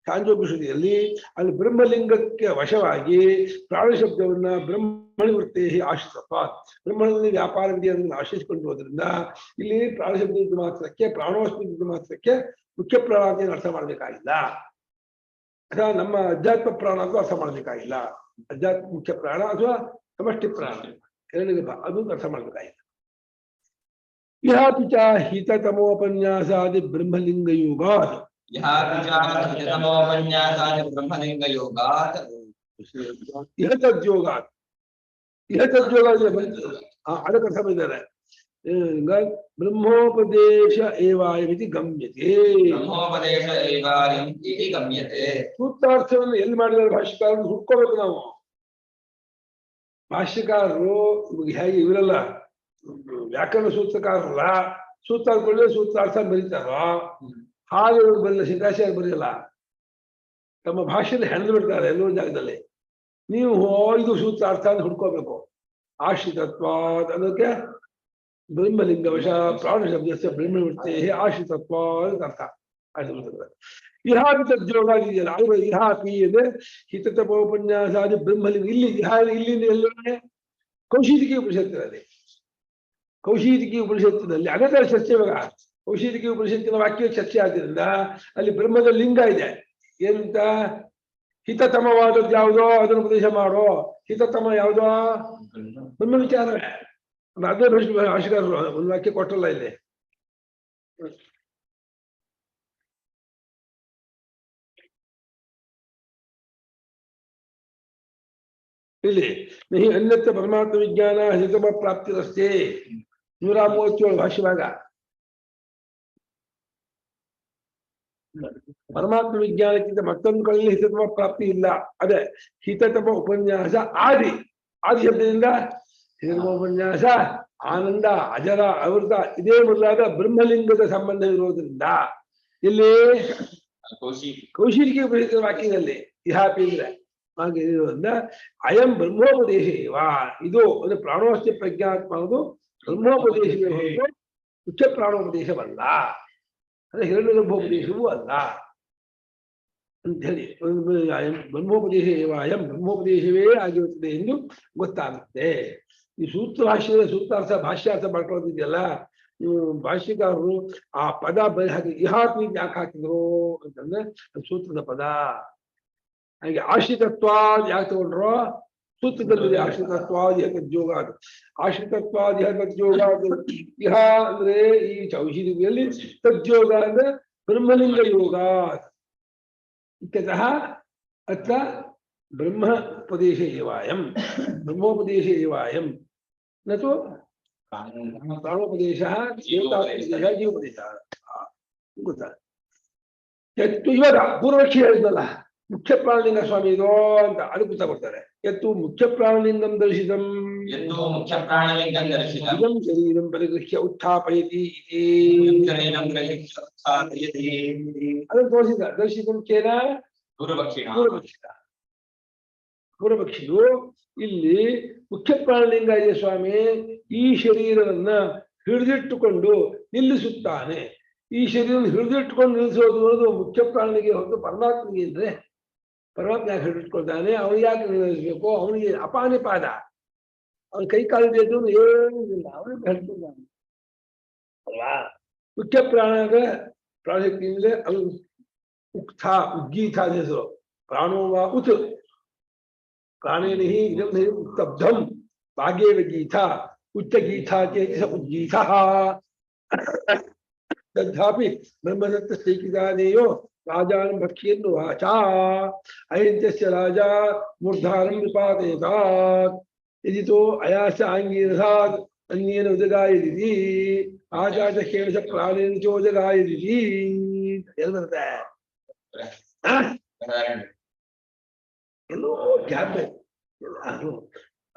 ಛಾಂದೋಗ್ಯ ಶ್ರುತಿಯಲ್ಲಿ ಅಲ್ಲಿ ಬ್ರಹ್ಮಲಿಂಗಕ್ಕೆ ವಶವಾಗಿ ಪ್ರಾಣ ಶಬ್ದವನ್ನ ಬ್ರಹ್ಮಣಿ ವೃತ್ತಿ ಆಶ್ರಿತತ್ವ, ಬ್ರಹ್ಮಣದಲ್ಲಿ ವ್ಯಾಪಾರವಿದೆ ಅದನ್ನು ಆಶ್ರಯಿಸಿಕೊಂಡಿರೋದ್ರಿಂದ ಇಲ್ಲಿ ಪ್ರಾಣ ಶಬ್ದ ಮಾತ್ರಕ್ಕೆ, ಪ್ರಾಣೋಸ್ಮಿತ ಮಾತ್ರಕ್ಕೆ ಮುಖ್ಯ ಪ್ರಾಣ ಅಂತ ಅರ್ಥ ಮಾಡಬೇಕಾಗಿಲ್ಲ. ಅಥವಾ ನಮ್ಮ ಅಧ್ಯಾತ್ಮ ಪ್ರಾಣ ಅಂತ ಅರ್ಥ ಮಾಡಬೇಕಾಗಿಲ್ಲ. ಅಧ್ಯಾತ್ಮ ಮುಖ್ಯ ಪ್ರಾಣ ಅಥವಾ ಸಮಷ್ಟಿ ಪ್ರಾಣ ಅದು ಅರ್ಥ ಮಾಡಬೇಕಾಗಿಲ್ಲ. ಇಹಾಪಿ ಚ ಹಿತತಮೋಪನ್ಯಾಸಾದಿ ಬ್ರಹ್ಮಲಿಂಗ ಯೋಗಾತ್, ಇಹತದ್ಯೋಗಾತ್, ಇಹತದ್ಯೋಗ ಅದಕ್ಕೆ ಅರ್ಥ ಮಾಡಿದ್ದಾರೆ. ಬ್ರಹ್ಮೋಪದೇಶ ಏವಾಯಮಿತಿ ಗಮ್ಯತೆ. ಸೂತ್ರಾರ್ಥವನ್ನು ಎಲ್ಲಿ ಮಾಡಿದ್ದಾರೆ ಭಾಷ್ಯಕಾರರು ಹುಡ್ಕೋಬೇಕು ನಾವು. ಭಾಷ್ಯಕಾರರು ಹೇಗೆ ಇವರೆಲ್ಲ ವ್ಯಾಕರಣ ಸೂತ್ರಕಾರರಲ್ಲ, ಸೂತ್ರಾರ್ಥಗಳೇ ಸೂತ್ರಾರ್ಥ ಬರೀತಾರೋ ಹಾಗೆ ಬರಲಿಲ್ಲ, ಶಂಕರಾಚಾರ್ಯ ಬರೆಯಲ್ಲ. ತಮ್ಮ ಭಾಷೆಯಲ್ಲಿ ಹೆಣೆದು ಬಿಡ್ತಾರೆ ಎಲ್ಲೋ ಜಾಗದಲ್ಲಿ. ನೀವು ಇದು ಸೂತ್ರಾರ್ಥ ಅಂತ ಹುಡ್ಕೋಬೇಕು. ಆಶ್ರಿತತ್ವ ಅದಕ್ಕೆ ಬ್ರಹ್ಮಲಿಂಗವಶ ಪ್ರಾಣ ಶಬ್ದಸ್ಯ ಬ್ರಹ್ಮವೃತ್ತೇ ಆಶ್ರಿತತ್ವ ಅಂತ ಅರ್ಥ. ಇಹಾಪಿ ತದ್ಯೋಗ ಇದೆಯಲ್ಲ, ಅವರು ಇಹಾಪಿ ಅಂದ್ರೆ ಹಿತತಪೋಪನ್ಯಾಸಾದಿ ಬ್ರಹ್ಮಲಿಂಗ. ಇಲ್ಲಿ ಇಲ್ಲಿಂದ ಎಲ್ಲ ಕೌಶಿಕಿ ಉಪನಿಷತ್ತಿನಲ್ಲಿ, ಕೌಶಿಕಿ ಉಪನಿಷತ್ತಿನಲ್ಲಿ ಅನೇಕ ಚರ್ಚೆ. ಇವಾಗ ಕೌಶಿಕಿ ಉಪನಿಷತ್ತಿನ ವಾಕ್ಯ ಚರ್ಚೆ ಆದ್ದರಿಂದ ಅಲ್ಲಿ ಬ್ರಹ್ಮದ ಲಿಂಗ ಇದೆ. ಏನಂತ? ಹಿತತಮವಾದದ್ದು ಯಾವುದೋ ಅದನ್ನು ಉಪದೇಶ ಮಾಡೋ. ಹಿತತಮ ಯಾವುದೋ? ಬ್ರಹ್ಮ ವಿಚಾರವೇ. ಅದೇ ಭಾಷೆಗಾರರು ಒಂದು ವಾಕ್ಯ ಕೊಟ್ಟಲ್ಲ ಇಲ್ಲಿ. ಇಲ್ಲಿ ನಹಿ ಅನ್ಯತ್ರ ಪರಮಾತ್ಮ ವಿಜ್ಞಾನ ಹಿತಮ ಪ್ರಾಪ್ತಿರಸ್ತೆ 137 ಭಾಷ್ಯಭಾಗ. ಪರಮಾತ್ಮ ವಿಜ್ಞಾನಕ್ಕಿಂತ ಮತ್ತೊಂದು ಕಡೆಯಲ್ಲಿ ಹಿತತಮ ಪ್ರಾಪ್ತಿ ಇಲ್ಲ. ಅದೇ ಹಿತತಮ ಉಪನ್ಯಾಸ ಆದಿ ಶಬ್ದದಿಂದ ಹಿತತಮ ಉಪನ್ಯಾಸ ಆನಂದ ಅಜರ ಅಮೃತ ಇದೇ ಮೊದಲಾದ ಬ್ರಹ್ಮಲಿಂಗದ ಸಂಬಂಧವಿರುವುದರಿಂದ ಇಲ್ಲಿ ಕೌಶಿಕ ವಾಕ್ಯದಲ್ಲಿ ಇಹಾಪಿ ಅಂದ್ರೆ ಹಾಗೆ ಇರೋದ್ರಿಂದ ಅಯಂ ಬ್ರಹ್ಮೋಪದೇಶ ಇದು ಒಂದು ಪ್ರಾಣೋಸ್ತಿ ಪ್ರಜ್ಞಾತ್ಮ ಅನ್ನೋದು ಬ್ರಹ್ಮೋಪದೇಶವೇ ಹೊರತು ಉಚ್ಚ ಪ್ರಾಣೋಪದೇಶವಲ್ಲ, ಅಂದ್ರೆ ಹಿರಣ್ಯ ಗರ್ಭೋಪದೇಶವೂ ಅಲ್ಲ ಅಂತ ಹೇಳಿ ಬ್ರಹ್ಮೋಪದೇಶ ಅಯಂ ಬ್ರಹ್ಮೋಪದೇಶವೇ ಆಗಿರುತ್ತದೆ ಎಂದು ಗೊತ್ತಾಗುತ್ತೆ. ಈ ಸೂತ್ರ ಭಾಷ್ಯದ ಸೂತ್ರಾರ್ಥ ಭಾಷ್ಯಾರ್ಥ ಮಾಡ್ಕೊಳ್ಳೋದಿದೆಯಲ್ಲ, ನೀವು ಭಾಷ್ಯಕಾರರು ಆ ಪದ ಬರೀ ಹಾಕಿ ಇಹಾತ್ಮಿ ಯಾಕೆ ಹಾಕಿದ್ರು ಅಂತಂದ್ರೆ ಸೂತ್ರದ ಪದ. ಹಾಗೆ ಆಶ್ರಿತತ್ವಾದ್ ಯಾಕೆ ತಗೊಂಡ್ರು ಸೂತ್ರದಲ್ಲಿ ಆಶ್ರಿತತ್ವಾದಿ ತಜ್ಯೋಗ ಅದು ಆಶ್ರಿತತ್ವಾದಿ ತಜ್ಯೋಗ ಇಹ ಅಂದ್ರೆ ಈ ಔಷಧಿಯಲ್ಲಿ ತಜ್ಯೋಗ ಅಂದ್ರೆ ಬ್ರಹ್ಮಲಿಂಗ ಯೋಗ ಇತ್ಯತಃ ಅತ್ರ ಬ್ರಹ್ಮೋಪದೇಶ ಏವಾಯಂ ಬ್ರಹ್ಮೋಪದೇಶ ಏವಾಯಂ ನತು ಪ್ರಾಣೋಪದೇಶ ದೇವತಾಪದೇಶ ಜೀವೋಪದೇಶ ಗೊತ್ತಾ. ಇವಾಗ ಪೂರ್ವಕ್ಷಿ ಹೇಳಿದ್ನಲ್ಲ ಮುಖ್ಯ ಪ್ರಾಣಲಿಂಗ ಸ್ವಾಮಿ ಇದು ಅಂತ ಅದಕ್ಕೆ ಉತ್ತರ ಕೊಡ್ತಾರೆ. ಯತ್ತು ಮುಖ್ಯ ಪ್ರಾಣಲಿಂಗಂ ದರ್ಶಿತಂ ಮುಖ್ಯ ಪ್ರಾಣಲಿಂಗಂ ದರ್ಶಿತಂ ಇದಂ ಶರೀರಂ ಪರಿಗೃಹ್ಯ ಉತ್ಥಾಪಯತಿ ಅದನ್ನು ತೋರಿಸಿದ. ದರ್ಶಿತಂ ಕೇನ ಪೂರ್ವಪಕ್ಷಿಯು ಇಲ್ಲಿ ಮುಖ್ಯ ಪ್ರಾಣಲಿಂಗ ಇದೆ ಸ್ವಾಮಿ, ಈ ಶರೀರವನ್ನ ಹಿಡಿದಿಟ್ಟುಕೊಂಡು ನಿಲ್ಲಿಸುತ್ತಾನೆ. ಈ ಶರೀರ ಹಿಡಿದಿಟ್ಟುಕೊಂಡು ನಿಲ್ಲಿಸೋದು ಅನ್ನೋದು ಮುಖ್ಯ ಪ್ರಾಣನಿಗೆ ಹೊರತು ಪರಮಾತ್ಮನಿಗೆ ಇದ್ರೆ ಪರಮಾತ್ಮ ಯಾಕೆ ಹಿಡಿದಿಟ್ಕೊಳ್ತಾನೆ? ಅವನಿಗೆ ಯಾಕೆ ನಿರ್ವಹಿಸ್ಬೇಕು? ಅವನಿಗೆ ಅಪಾನೆ ಪಾದ, ಅವನ ಕೈ ಕಾಲಿದೆ ಏನಿಲ್ಲ, ಅವನಿಗೆ ಹಿಡ್ಕೊಳ್ತಾನೆ ಅಲ್ವಾ. ಮುಖ್ಯ ಪ್ರಾಣದ ಪ್ರಾಣಶಕ್ತಿಯಿಂದ ಅದು ಉಕ್ಥ ಉದ್ಗೀತ ಹೆಸರು. ಪ್ರಾಣೋವ ಉತ್ ಪ್ರಾಣೇನ ಇದಂ ಉಕ್ತಬ್ಧಂ ಭಾಗ್ಯೇವ ಗೀತ ಉಚ್ಚ ಗೀತಾ ಚೇತ ಉದ್ಗೀತ ತಥಾಪಿ ಬ್ರಹ್ಮದತ್ತ ಸ್ಥೈಕಿದಾನೇಯೋ ರಾಜಾನ್ ಭಕ್ಷ್ಯನ್ ವಾಚಾ ಅಯಂತ್ಯಸ್ಯ ರಾಜ ಮೂರ್ಧಾರಂ ವಿಪಾದಯತಾತ್ ಯದಿತೋ ಅಯಾಸ ಆಂಗೀರಸಾತ್ ಅನ್ಯೇನ ಉದಗಾಯದಿತಿ ಆಚಾಚ ಕೇಳಸ ಪ್ರಾಣೇನ ಚೋದಗಾಯದಿತಿ. ಎಲ್ಲಿ ಬರುತ್ತೆ? ಎಲ್ಲೋ ಗ್ಯಾಪ್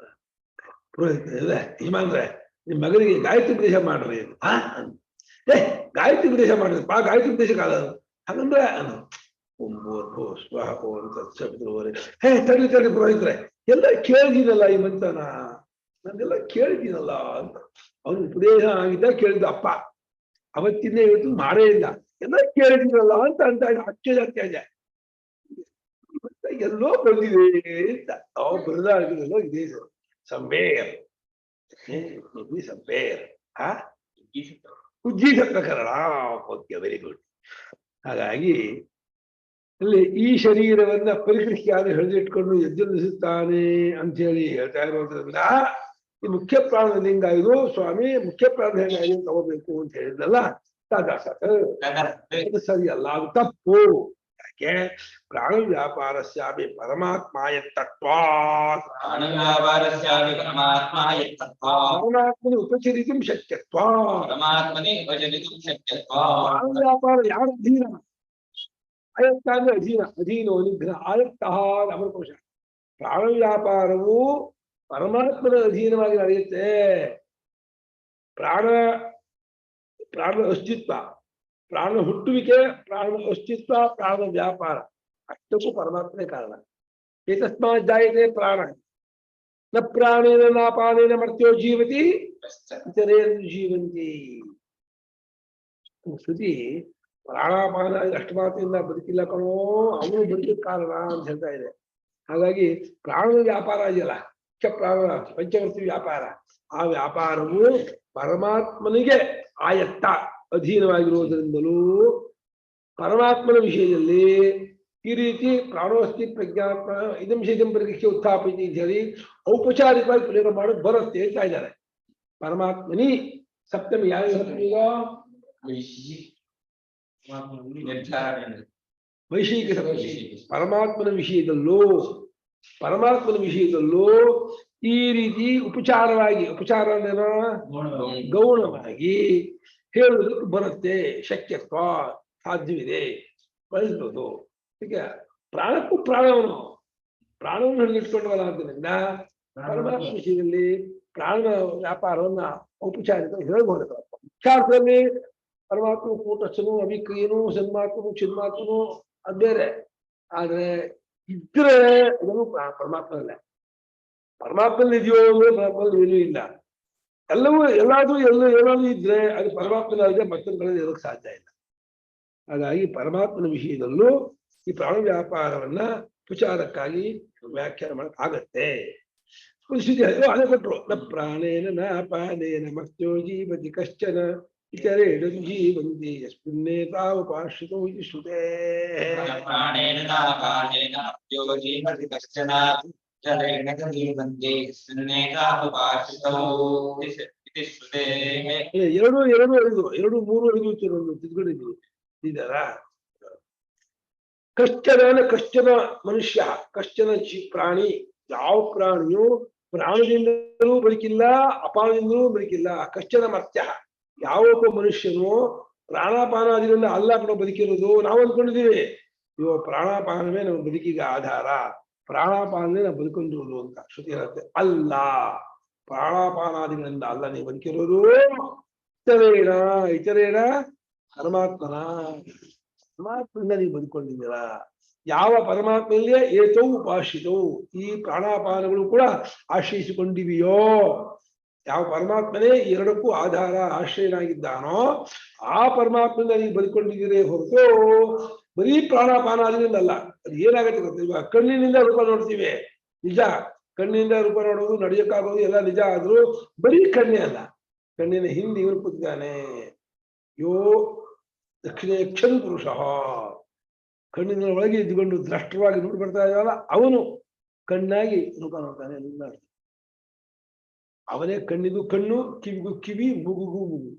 ಯಜಮಾನ್ರೆ ನಿಮ್ಮ ಮಗನಿಗೆ ಗಾಯತ್ರಿ ಉಪದೇಶ ಮಾಡ್ರಿ. ಗಾಯತ್ರಿ ಉಪದೇಶ ಮಾಡಿದ್ರೆ ಗಾಯತ್ರಿ ಉಪದೇಶ ಕಾಲ ಹಾಗಂದ್ರೆ ತಡಿ ಪುರೋಹಿತ್ರೆ ಎಲ್ಲ ಕೇಳಿದೀನಲ್ಲ ಈ ಮಂತ್ರನ, ನಾನೆಲ್ಲ ಕೇಳಿದ್ದೀನಲ್ಲ ಅಂತ. ಅವನು ಉಪದೇಶ ಆಗಿದ್ದ ಕೇಳಿದ್ದ ಅಪ್ಪ, ಅವತ್ತಿಂದ ಇವತ್ತು ಮಾಡೇ ಇಲ್ಲ, ಎಲ್ಲ ಕೇಳಿದ್ದೀನಲ್ಲ ಅಂತ ಅಂತ ಅತ್ಯಜ ಎಲ್ಲೋ ಬಂದಿದೆ ಅಂತ ಅವ ಬರದ ಆಗಿದೆಲ್ಲೋ ಇದೆ ಸಂಬೇರ್ ಸಂಬೇರ್ ಉಜ್ಜೀತ ಪ್ರಕರಣ. Okay, very good. ಹಾಗಾಗಿ ಅಲ್ಲಿ ಈ ಶರೀರವನ್ನ ಪರಿಕೃಷ್ಟಿಯಾದ ಹಿಡಿದಿಟ್ಕೊಂಡು ಎದ್ದಿರಿಸುತ್ತಾನೆ ಅಂತ ಹೇಳಿ ಹೇಳ್ತಾ ಇರೋದ್ರಿಂದ ಈ ಮುಖ್ಯ ಪ್ರಾಣಲಿಂಗ ಇದು ಸ್ವಾಮಿ ಮುಖ್ಯ ಪ್ರಾಣಲಿಂಗ ತಗೋಬೇಕು ಅಂತ ಹೇಳಿದ್ನಲ್ಲ, ಅದು ಸರಿಯಲ್ಲ, ಅದು ತಪ್ಪು. ಯಾಕೆ? ಪ್ರಾಣ ವ್ಯಾಪಾರಸ್ಯಾಪಿ ಪರಮಾತ್ಮನ ಉಪಚರಿತು ಶಕ್ಯತ್ವ. ಪ್ರಾಣ ವ್ಯಾಪಾರ ಯಾರ ಅಧೀನ? ಆಯತ್ತ ಅಂದ್ರೆ ಅಧೀನ, ಅಧೀನೋ ನಿಗ್ರಹ ಆಯತ್ತ ಅಮರಕೋಶ. ಪ್ರಾಣ ವ್ಯಾಪಾರವು ಪರಮಾತ್ಮನ ಅಧೀನವಾಗಿ ನಡೆಯುತ್ತೆ. ಪ್ರಾಣದ ಅಸ್ತಿತ್ವ, ಪ್ರಾಣ ಹುಟ್ಟುವಿಕೆ, ಪ್ರಾಣದ ಅಸ್ತಿತ್ವ, ಪ್ರಾಣ ವ್ಯಾಪಾರ ಅಷ್ಟಕ್ಕೂ ಪರಮಾತ್ಮನೇ ಕಾರಣ. ಏತಸ್ಮಾತ್ ಜಾಯತೆ ಪ್ರಾಣ ನ ಪ್ರಾಣೇನ ನಾಪಾನೇನ ಮರ್ತ್ಯೋ ಜೀವತಿ ಇತರೇನ ಜೀವಂತಿ. ಶ್ರುತಿ ಪ್ರಾಣಾಪಾನ ಅಷ್ಟಮಾತ್ರದಿಂದ ಬದುಕಿಲ್ಲ ಕಣೋ, ಅವನು ಬದುಕಿದ ಕಾರಣ ಅಂತ ಹೇಳ್ತಾ ಇದೆ. ಹಾಗಾಗಿ ಪ್ರಾಣದ ವ್ಯಾಪಾರ ಇದೆಯಲ್ಲ, ಮುಖ್ಯ ಪ್ರಾಣ ಪಂಚವರ್ತಿ ವ್ಯಾಪಾರ, ಆ ವ್ಯಾಪಾರವು ಪರಮಾತ್ಮನಿಗೆ ಆಯತ್ತ ಅಧೀನವಾಗಿರುವುದರಿಂದಲೂ ಪರಮಾತ್ಮನ ವಿಷಯದಲ್ಲಿ ಈ ರೀತಿ ಪ್ರಾಣೋಸ್ತಿ ಪ್ರಜ್ಞಾತ್ಮ ಇದಂ ಶೇಷಂ ಪರಿಗೃಹ್ಯ ಉತ್ಥಾಪಿಸಿ ಅಂತ ಹೇಳಿ ಔಪಚಾರಿಕವಾಗಿ ಪ್ರಯೋಗ ಮಾಡೋದು ಬರುತ್ತೆ ಅಂತ ಇದ್ದಾರೆ. ಪರಮಾತ್ಮನಿ ಸಪ್ತಮಿ ಯಾವ ಈಗ ನಿರ್ಧಾರಣೆ ವೈಷಯಿಕ ಸಪ್ತಮಿ. ಪರಮಾತ್ಮನ ವಿಷಯದಲ್ಲೂ ಈ ರೀತಿ ಉಪಚಾರವಾಗಿ, ಉಪಚಾರ ಅಂದ್ರೇನು? ಗೌಣವಾಗಿ ಹೇಳುವುದಕ್ಕೆ ಬರುತ್ತೆ, ಶಕ್ಯತ್ವ ಸಾಧ್ಯವಿದೆ, ಬಳಸ್ಬೋದು. ಹೀಗೆ ಪ್ರಾಣಕ್ಕೂ ಪ್ರಾಣವನ್ನು ಹಿಡಿದಿಟ್ಕೊಂಡವಲ್ಲ. ಆದ್ದರಿಂದ ಪರಮಾತ್ಮ ವಿಷಯದಲ್ಲಿ ಪ್ರಾಣ ವ್ಯಾಪಾರವನ್ನ ಔಪಚಾರಿಕ ಹೇಳ್ಬೋದು. ವಿಚಾರದಲ್ಲಿ ಪರಮಾತ್ಮ ಕೂಟಸ್ಥನು, ಅವಿಕ್ರಿಯನು, ಸನ್ಮಾತ್ಮನು, ಚಿನ್ಮಾತ್ಮನು ಅದು ಬೇರೆ. ಆದ್ರೆ ಇದ್ರೆ ಅದನ್ನು ಪರಮಾತ್ಮನಲ್ಲ. ಪರಮಾತ್ಮನಲ್ಲಿ ಇದೆಯೋ ಅಂದ್ರೆ ಪರಮಾತ್ಮನಲ್ಲಿ ಏನೂ ಇಲ್ಲ. ಎಲ್ಲಾದ್ರೂ ಏನಾದ್ರೂ ಇದ್ರೆ ಅದು ಪರಮಾತ್ಮನಲ್ಲದೆ ಮತ್ತೊಂದು ಇರೋಕ್ಕೆ ಸಾಧ್ಯ ಇಲ್ಲ. ಹಾಗಾಗಿ ಪರಮಾತ್ಮನ ವಿಷಯದಲ್ಲೂ ಈ ಪ್ರಾಣ ವ್ಯಾಪಾರವನ್ನ ಉಪಚಾರಕ್ಕಾಗಿ ವ್ಯಾಖ್ಯಾನ ಮಾಡಕ್ ಆಗತ್ತೆ. ಅದೇ ಕೊಟ್ರು. ನ ಪ್ರಾಣೇನ ನ ಪಾನೇನ ಮತ್ಯೋ ಜೀವತಿ ಕಶ್ಚನ ಇತರೇಣ ಜೀವಂತಿ ಯಸ್ಮಿನ್ನೇ ತಾವಪಾಶ್ರಿತೋ ಇತಿ ಶ್ರುತೇ. ಪ್ರಾಣೇನ ನ ಪಾನೇನ ಮತ್ಯೋ ಜೀವತಿ ಕಶ್ಚನ ಇತರೇಣ ಜೀವಂತಿ ಯಸ್ಮಿನ್ನೇ ತಾವಪಾಶ್ರಿತೋ ಇತಿ ಶ್ರುತೇ. ಎರಡು 3 ತಿದ್ಕೊಂಡಿದ್ವಿ ಇದಾರ. ಕಶ್ಚನ ಮನುಷ್ಯ, ಕಶ್ಚನ ಪ್ರಾಣಿ. ಯಾವ ಪ್ರಾಣಿಯು ಪ್ರಾಣದಿಂದಲೂ ಬದುಕಿಲ್ಲ, ಅಪಾನದಿಂದಲೂ ಬದುಕಿಲ್ಲ. ಕಶ್ಚನ ಮರ್ತ್ಯ, ಯಾವೊಬ್ಬ ಮನುಷ್ಯನು ಪ್ರಾಣಾಪಾನಾದಿಗಳಿಂದ ಅಲ್ಲ ಕೂಡ ಬದುಕಿರೋದು. ನಾವು ಅಂದ್ಕೊಂಡಿದ್ದೀವಿ ಇವ ಪ್ರಾಣಾಪಾನವೇ ನಮ್ಮ ಬದುಕಿಗೆ ಆಧಾರ, ಪ್ರಾಣಾಪಾನವೇ ನಾವು ಬದುಕೊಂಡಿರೋದು ಅಂತ ಶ್ರುತಿ ಹೇಳುತ್ತೆ. ಅಲ್ಲ, ಪ್ರಾಣಾಪಾನಾದಿಗಳಿಂದ ಅಲ್ಲ ನೀವು ಬದುಕಿರೋದು. ಇತರೇಣ ಪರಮಾತ್ಮನಿಂದ ನೀವು ಬದುಕೊಂಡಿದ್ದೀರಾ. ಯಾವ ಪರಮಾತ್ಮಲ್ಲೇ ಏತೌ ಉಪಾಶ್ರಿತೌ, ಈ ಪ್ರಾಣಾಪಾನಗಳು ಕೂಡ ಆಶ್ರಯಿಸಿಕೊಂಡಿವೆಯೋ, ಯಾವ ಪರಮಾತ್ಮನೇ ಎರಡಕ್ಕೂ ಆಧಾರ ಆಶ್ರಯನಾಗಿದ್ದಾನೋ ಆ ಪರಮಾತ್ಮನಿಂದ ನೀವು ಬದುಕೊಂಡಿದ್ದೀರೇ ಹೊರತು ಬರೀ ಪ್ರಾಣಾಪಾನಾದಿಗಳಿಂದಲ್ಲ. ಅದು ಏನಾಗತ್ತೆ ಗೊತ್ತಿಲ್ವಾ? ಕಣ್ಣಿನಿಂದ ರೂಪ ನೋಡ್ತೀವಿ, ನಿಜ. ಕಣ್ಣಿನಿಂದ ರೂಪ ನೋಡೋದು, ನಡೆಯೋಕ್ಕಾಗೋದು ಎಲ್ಲ ನಿಜ. ಆದ್ರೂ ಬರೀ ಕಣ್ಣೇ ಅಲ್ಲ, ಕಣ್ಣಿನ ಹಿಂದೆ ಇವನು ಕೂತಿದ್ದಾನೆ. ಯೋ ದಕ್ಷಿಣೇಕ್ಷನ್ ಪುರುಷ, ಕಣ್ಣಿನ ಒಳಗೆ ಇದ್ದುಕೊಂಡು ದ್ರಷ್ಟವಾಗಿ ನೋಡಿ ಬರ್ತಾ ಇದ್ದಾವಲ್ಲ, ಅವನು ಕಣ್ಣಾಗಿ ರೂಪ ನೋಡ್ತಾನೆ. ಎಲ್ಲ ಅವನೇ ಕಣ್ಣಿಗೂ ಕಣ್ಣು, ಕಿವಿಗೂ ಕಿವಿ, ಮೂಗುಗೂ ಮೂಗು.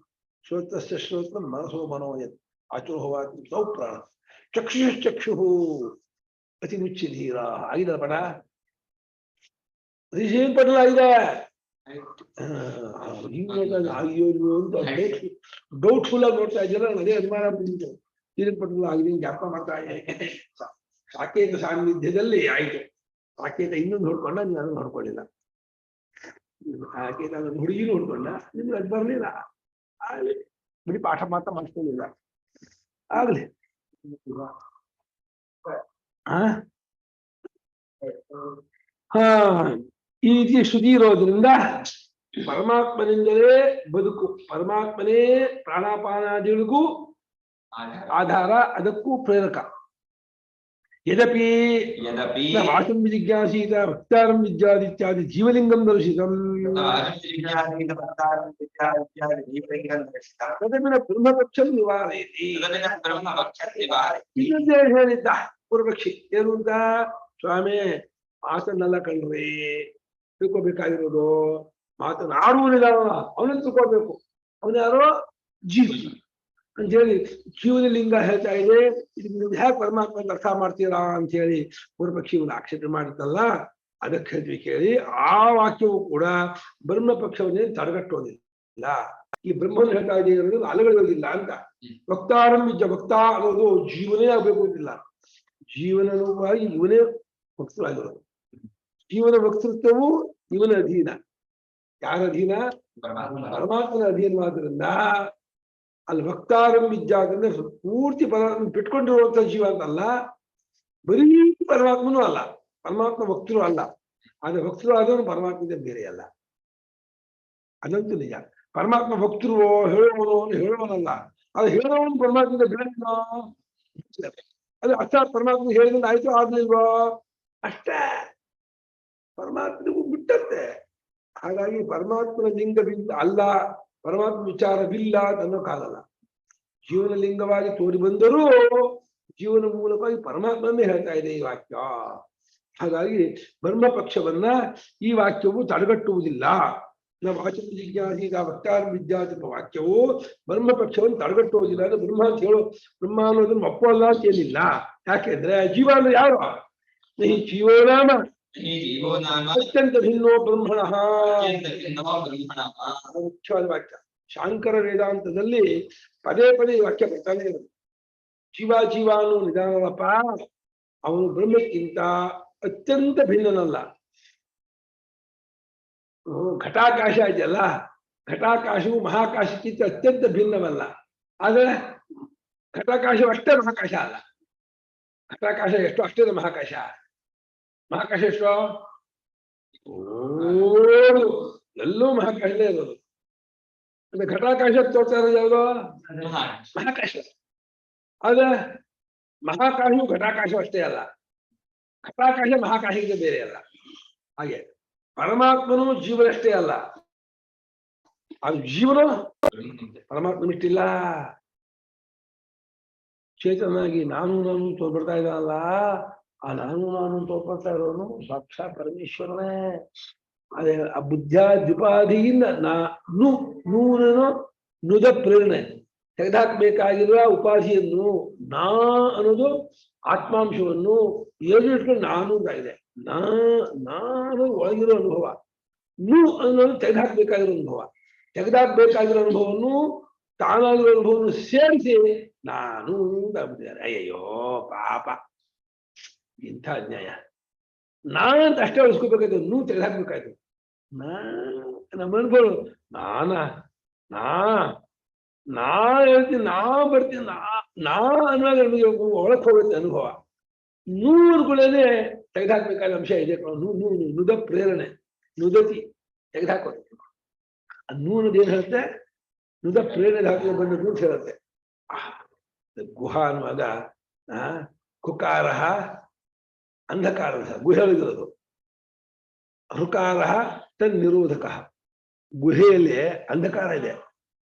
ಶ್ರೋತಸ್ಯ ಶ್ರೋತ್ರ ಮನಸೋ ಮನೋಯತ್ ಆಚೋಹವಾತಿ ಸೌ ಪ್ರಾಣ ಚಕ್ಷುಶ್ಚಕ್ಷು ಅತಿ ಮುಚ್ಚಿ ಧೀರ. ಆಗಿದೆ ಪಡ, ಅತಿಶೇನ್ ಪಟಲ ಆಗಿದೆ. ಅಯ್ಯೋ ಅಂತ ಡೌಟ್ಫುಲ್ ಆಗಿ ನೋಡ್ತಾ ಇದ್ದೀರ. ಅದೇ ಅನುಮಾನ ಬಂದಿತ್ತು, ಸೀರಿಯಲ್ ಪಟಲ ಆಗಿದೆ ಜ್ಞಾಪಕ ಮಾಡ್ತಾ ಇದ್ದೆ. ಸಾಕೇತ ಸಾನ್ನಿಧ್ಯದಲ್ಲಿ ಆಯ್ತು. ಸಾಕೇತ ಇನ್ನೊಂದು ನೋಡ್ಕೊಂಡ, ನೀವು ಅದನ್ನು ನೋಡ್ಕೊಳ್ಳಿಲ್ಲ. ಸಾಕೇತ ಅದನ್ನು ಹುಡುಗಿನೂ ನೋಡ್ಕೊಂಡ, ನಿಮ್ಗೆ ಅದು ಬರ್ಲಿಲ್ಲ. ಆಗ್ಲಿ ಬಿಡಿ, ಪಾಠ ಮಾತ್ರ ಮಾಡಿಸ್ಕೊಳ್ಳಿಲ್ಲ. ಆಗ್ಲಿ. ಈ ರೀತಿ ಶ್ರುತಿ ಇರೋದ್ರಿಂದ ಪರಮಾತ್ಮನಿಂದಲೇ ಬದುಕು, ಪರಮಾತ್ಮನೇ ಪ್ರಾಣಾಪಾನಾದಿಗಳಿಗೂ ಆಧಾರ, ಅದಕ್ಕೂ ಪ್ರೇರಕ. ಯದಪಿ ವಾಚಂ ಜಿಜ್ಞಾಸೀತ ಭಕ್ತಾರಂ ವಿದ್ಯಾದಿತ್ಯಾದಿ ಜೀವಲಿಂಗಂ ದರ್ಶಿತಂ ಬ್ರಹ್ಮಪಕ್ಷಂ ನಿವಾರಯತಿ. ಇನ್ನೊಂದೇ ಹೇಳಿದ್ದ ಪೂರ್ವಪಕ್ಷಿ ಏನು ಅಂತ, ಸ್ವಾಮಿ ಮಾತನ್ನೆಲ್ಲ ಕಂಡ್ರಿ ತಿಳ್ಕೊಬೇಕಾಗಿರೋದು, ಮಾತನಾಡುವುದಿಲ್ಲ ಅವನನ್ನು ತಿಳ್ಕೊಬೇಕು. ಅವನ್ಯಾರೋ ಜೀವ ಅಂತ ಹೇಳಿ ಜೀವನ ಲಿಂಗ ಹೇಳ್ತಾ ಇದೆ. ಇದು ಹೇಗೆ ಪರಮಾತ್ಮ ಅರ್ಥ ಮಾಡ್ತೀರಾ ಅಂತ ಹೇಳಿ ಪೂರ್ವಪಕ್ಷಿ ಒಂದು ಆಕ್ಷೇಪ ಮಾಡಿದ್ದಲ್ಲ, ಅದಕ್ಕೆ ಹೇಳ್ತೀವಿ ಕೇಳಿ. ಆ ವಾಕ್ಯವು ಕೂಡ ಬ್ರಹ್ಮ ಪಕ್ಷವನ್ನೇ ತಡೆಗಟ್ಟೋದಿಲ್ಲ. ಈ ಬ್ರಹ್ಮನ್ ಹೇಳ್ತಾ ಇದೆ ಅಲಗಳಿರೋದಿಲ್ಲ ಅಂತ. ವಕ್ತಾರಂ ವಕ್ತ ಅನ್ನೋದು ಜೀವನೇ ಆಗ್ಬೇಕು ಅಂತಿಲ್ಲ. ಜೀವನವಾಗಿ ಇವನೇ ವಕ್ತರಾಗಿರೋದು. ಜೀವನ ವಕ್ತೃತ್ವವು ಇವನ ಅಧೀನ. ಯಾರ ಅಧೀನ? ಪರಮಾತ್ಮನ ಅಧೀನವಾದ್ರಿಂದ ಅಲ್ಲಿ ವಕ್ತಾರಂ ವಿದ್ಯಾದ್ರೆ ಪೂರ್ತಿ ಪರಮಾತ್ಮ ಬಿಟ್ಕೊಂಡಿರುವಂತ ಜೀವ ಅಂತಲ್ಲ, ಬರೀ ಪರಮಾತ್ಮನೂ ಅಲ್ಲ, ಪರಮಾತ್ಮ ಭಕ್ತರು ಅಲ್ಲ. ಆದ್ರೆ ಭಕ್ತರು ಆದವನು ಪರಮಾತ್ಮದಿಂದ ಬೇರೆ ಅಲ್ಲ, ಅದಂತೂ ನಿಜ. ಪರಮಾತ್ಮ ಭಕ್ತರು ಹೇಳುವವನಲ್ಲ, ಅದು ಹೇಳೋವನು ಪರಮಾತ್ಮದಿಂದ ಬೇರೆ. ಅದು ಅರ್ಥಾತ್ ಪರಮಾತ್ಮ ಹೇಳಿದ್ರೆ ಆಯ್ತು ಆಗ್ಲಿಲ್ವೋ ಅಷ್ಟೇ, ಪರಮಾತ್ಮನಿಗೂ ಬಿಟ್ಟಂತೆ. ಹಾಗಾಗಿ ಪರಮಾತ್ಮನ ಲಿಂಗವಿಲ್ಲ ಅಲ್ಲ, ಪರಮಾತ್ಮ ವಿಚಾರವಿಲ್ಲ ಅನ್ನೋಕ್ಕಾಗಲ್ಲ. ಜೀವನ ಲಿಂಗವಾಗಿ ತೋರಿ ಬಂದರೂ ಜೀವನ ಮೂಲಕವಾಗಿ ಪರಮಾತ್ಮನೇ ಹೇಳ್ತಾ ಇದೆ ಈ ವಾಕ್ಯ. ಹಾಗಾಗಿ ಬ್ರಹ್ಮ ಪಕ್ಷವನ್ನ ಈ ವಾಕ್ಯವು ತಡೆಗಟ್ಟುವುದಿಲ್ಲ. ನಾವು ವಾಚನ ಜಿಜ್ಞಾಸಿ ಈಗ ವಕ್ತಾರ ವಿದ್ಯಾರ್ಥಿ ವಾಕ್ಯವು ಬ್ರಹ್ಮ ಪಕ್ಷವನ್ನು ತಡೆಗಟ್ಟುವುದಿಲ್ಲ ಅಂದ್ರೆ ಬ್ರಹ್ಮ ಅಂತ ಹೇಳೋ ಬ್ರಹ್ಮ ಅನ್ನೋದನ್ನ ಒಪ್ಪಲ್ಲ ಅಂತ ಏನಿಲ್ಲ. ಯಾಕೆಂದ್ರೆ ಜೀವ ಅಂದ್ರೆ ಯಾರು? ಈ ಜೀವೋ ನಾಮ ಜೀವೋ ನಾಮ ಅತ್ಯಂತ ಭಿನ್ನೋ ಬ್ರಹ್ಮಣ. ಅತ್ಯಂತ ಭಿನ್ನೋ ಬ್ರಹ್ಮಣಃ. ಮುಖ್ಯವಾದ ವಾಕ್ಯ. ಶಾಂಕರ ವೇದಾಂತದಲ್ಲಿ ಪದೇ ಪದೇ ಈ ವಾಕ್ಯ ಬರ್ತಾನೆ ಇರೋದು. ಜೀವ ಜೀವ ಅನ್ನೋ ನಿಧಾನವಪ್ಪ, ಅವನು ಬ್ರಹ್ಮಕ್ಕಿಂತ ಅತ್ಯಂತ ಭಿನ್ನನಲ್ಲ. ಘಟಾಕಾಶ ಇದೆಯಲ್ಲ, ಘಟಾಕಾಶವು ಮಹಾಕಾಶಕ್ಕಿಂತ ಅತ್ಯಂತ ಭಿನ್ನವಲ್ಲ. ಆದ್ರೆ ಘಟಾಕಾಶ ಅಷ್ಟೇ ಮಹಾಕಾಶ ಅಲ್ಲ. ಘಟಾಕಾಶ ಎಷ್ಟು ಅಷ್ಟೇ ಮಹಾಕಾಶ. ಮಹಾಕಾಶ ಎಷ್ಟು? ಎಲ್ಲೂ ಮಹಾಕಾಶನೇ ಇರೋದು. ಅಂದ್ರೆ ಘಟಾಕಾಶ ತೋರ್ತಾ ಇರೋದು ಯಾವುದು? ಮಹಾಕಾಶ. ಆದ್ರೆ ಮಹಾಕಾಶವು ಘಟಾಕಾಶ ಅಷ್ಟೇ ಅಲ್ಲ, ಘಟಾಕಾಶ ಮಹಾಕಾಶಕ್ಕೆ ಬೇರೆ ಅಲ್ಲ. ಹಾಗೆ ಪರಮಾತ್ಮನು ಜೀವನಷ್ಟೇ ಅಲ್ಲ, ಅದು ಜೀವನ ಪರಮಾತ್ಮನಿಷ್ಟಿಲ್ಲ. ಚೇತನಾಗಿ ನಾನು ತೋರ್ಬಿಡ್ತಾ ಇದ್ದಾನಲ್ಲ, ಆ ನಾನು ತೋರ್ಪಡ್ತಾ ಇರೋನು ಸಾಕ್ಷಾತ್ ಪರಮೇಶ್ವರನೇ. ಅದೇ ಆ ಬುದ್ಧಾದ್ಯುಪಾಧಿಯಿಂದ ನೂನನು ನುದ ಪ್ರೇರಣೆ ತೆಗೆದಾಕ್ಬೇಕಾಗಿರುವ ಉಪಾಧಿಯನ್ನು ನಾ ಅನ್ನೋದು ಆತ್ಮಾಂಶವನ್ನು ಏನು ಇಟ್ಕೊಂಡು ನಾನು ಇದೆ. ನಾನು ಒಳಗಿರೋ ಅನುಭವ, ಅನ್ನೋದು ತೆಗೆದಾಕ್ಬೇಕಾಗಿರೋ ಅನುಭವ, ತೆಗೆದಾಕ್ಬೇಕಾಗಿರೋ ಅನುಭವವನ್ನು ತಾನಾಗಿರೋ ಅನುಭವವನ್ನು ಸೇರಿಸಿ ನಾನು ಆಗ್ಬಿಟ್ಟಿದ್ದಾರೆ. ಅಯ್ಯಯ್ಯೋ ಪಾಪ, ಇಂಥ ಅನ್ಯಾಯ. ನಾನಂತ ಅಷ್ಟೇ ಉಳಿಸ್ಕೋಬೇಕಾಯ್ತು, ತೆಗೆದಾಕ್ಬೇಕಾಯ್ತು. ನಮ್ಮ ಅನುಭವ ನಾ ಹೇಳ್ತೀನಿ, ಬರ್ತೀನಿ, ಅನ್ನೋದು ನನಗೆ ಒಳಕ್ ಹೋಗುತ್ತೆ ಅನುಭವ. ಅನ್ಕೊಳ್ಳೇನೆ ತೆಗೆದಾಕ್ಬೇಕಾದ ಅಂಶ ಇದೆ. ನುದ ಪ್ರೇರಣೆ, ನುದತಿ ತೆಗೆದಾಕೋದು. ಅನ್ನೋದು ಏನ್ ಹೇಳುತ್ತೆ? ನುದ ಪ್ರೇರಣೆ ಹಾಕಿ ಬಂದದ್ದು ಅಂತ ಹೇಳುತ್ತೆ. ಗುಹ ಅನ್ನುವಾಗ ಕುಕಾರ ಅಂಧಕಾರ ಗುಹೆಯಲ್ಲಿರೋದು, ಹೃಕಾರ ತನ್ ನಿರೋಧಕ. ಗುಹೆಯಲ್ಲಿ ಅಂಧಕಾರ ಇದೆ,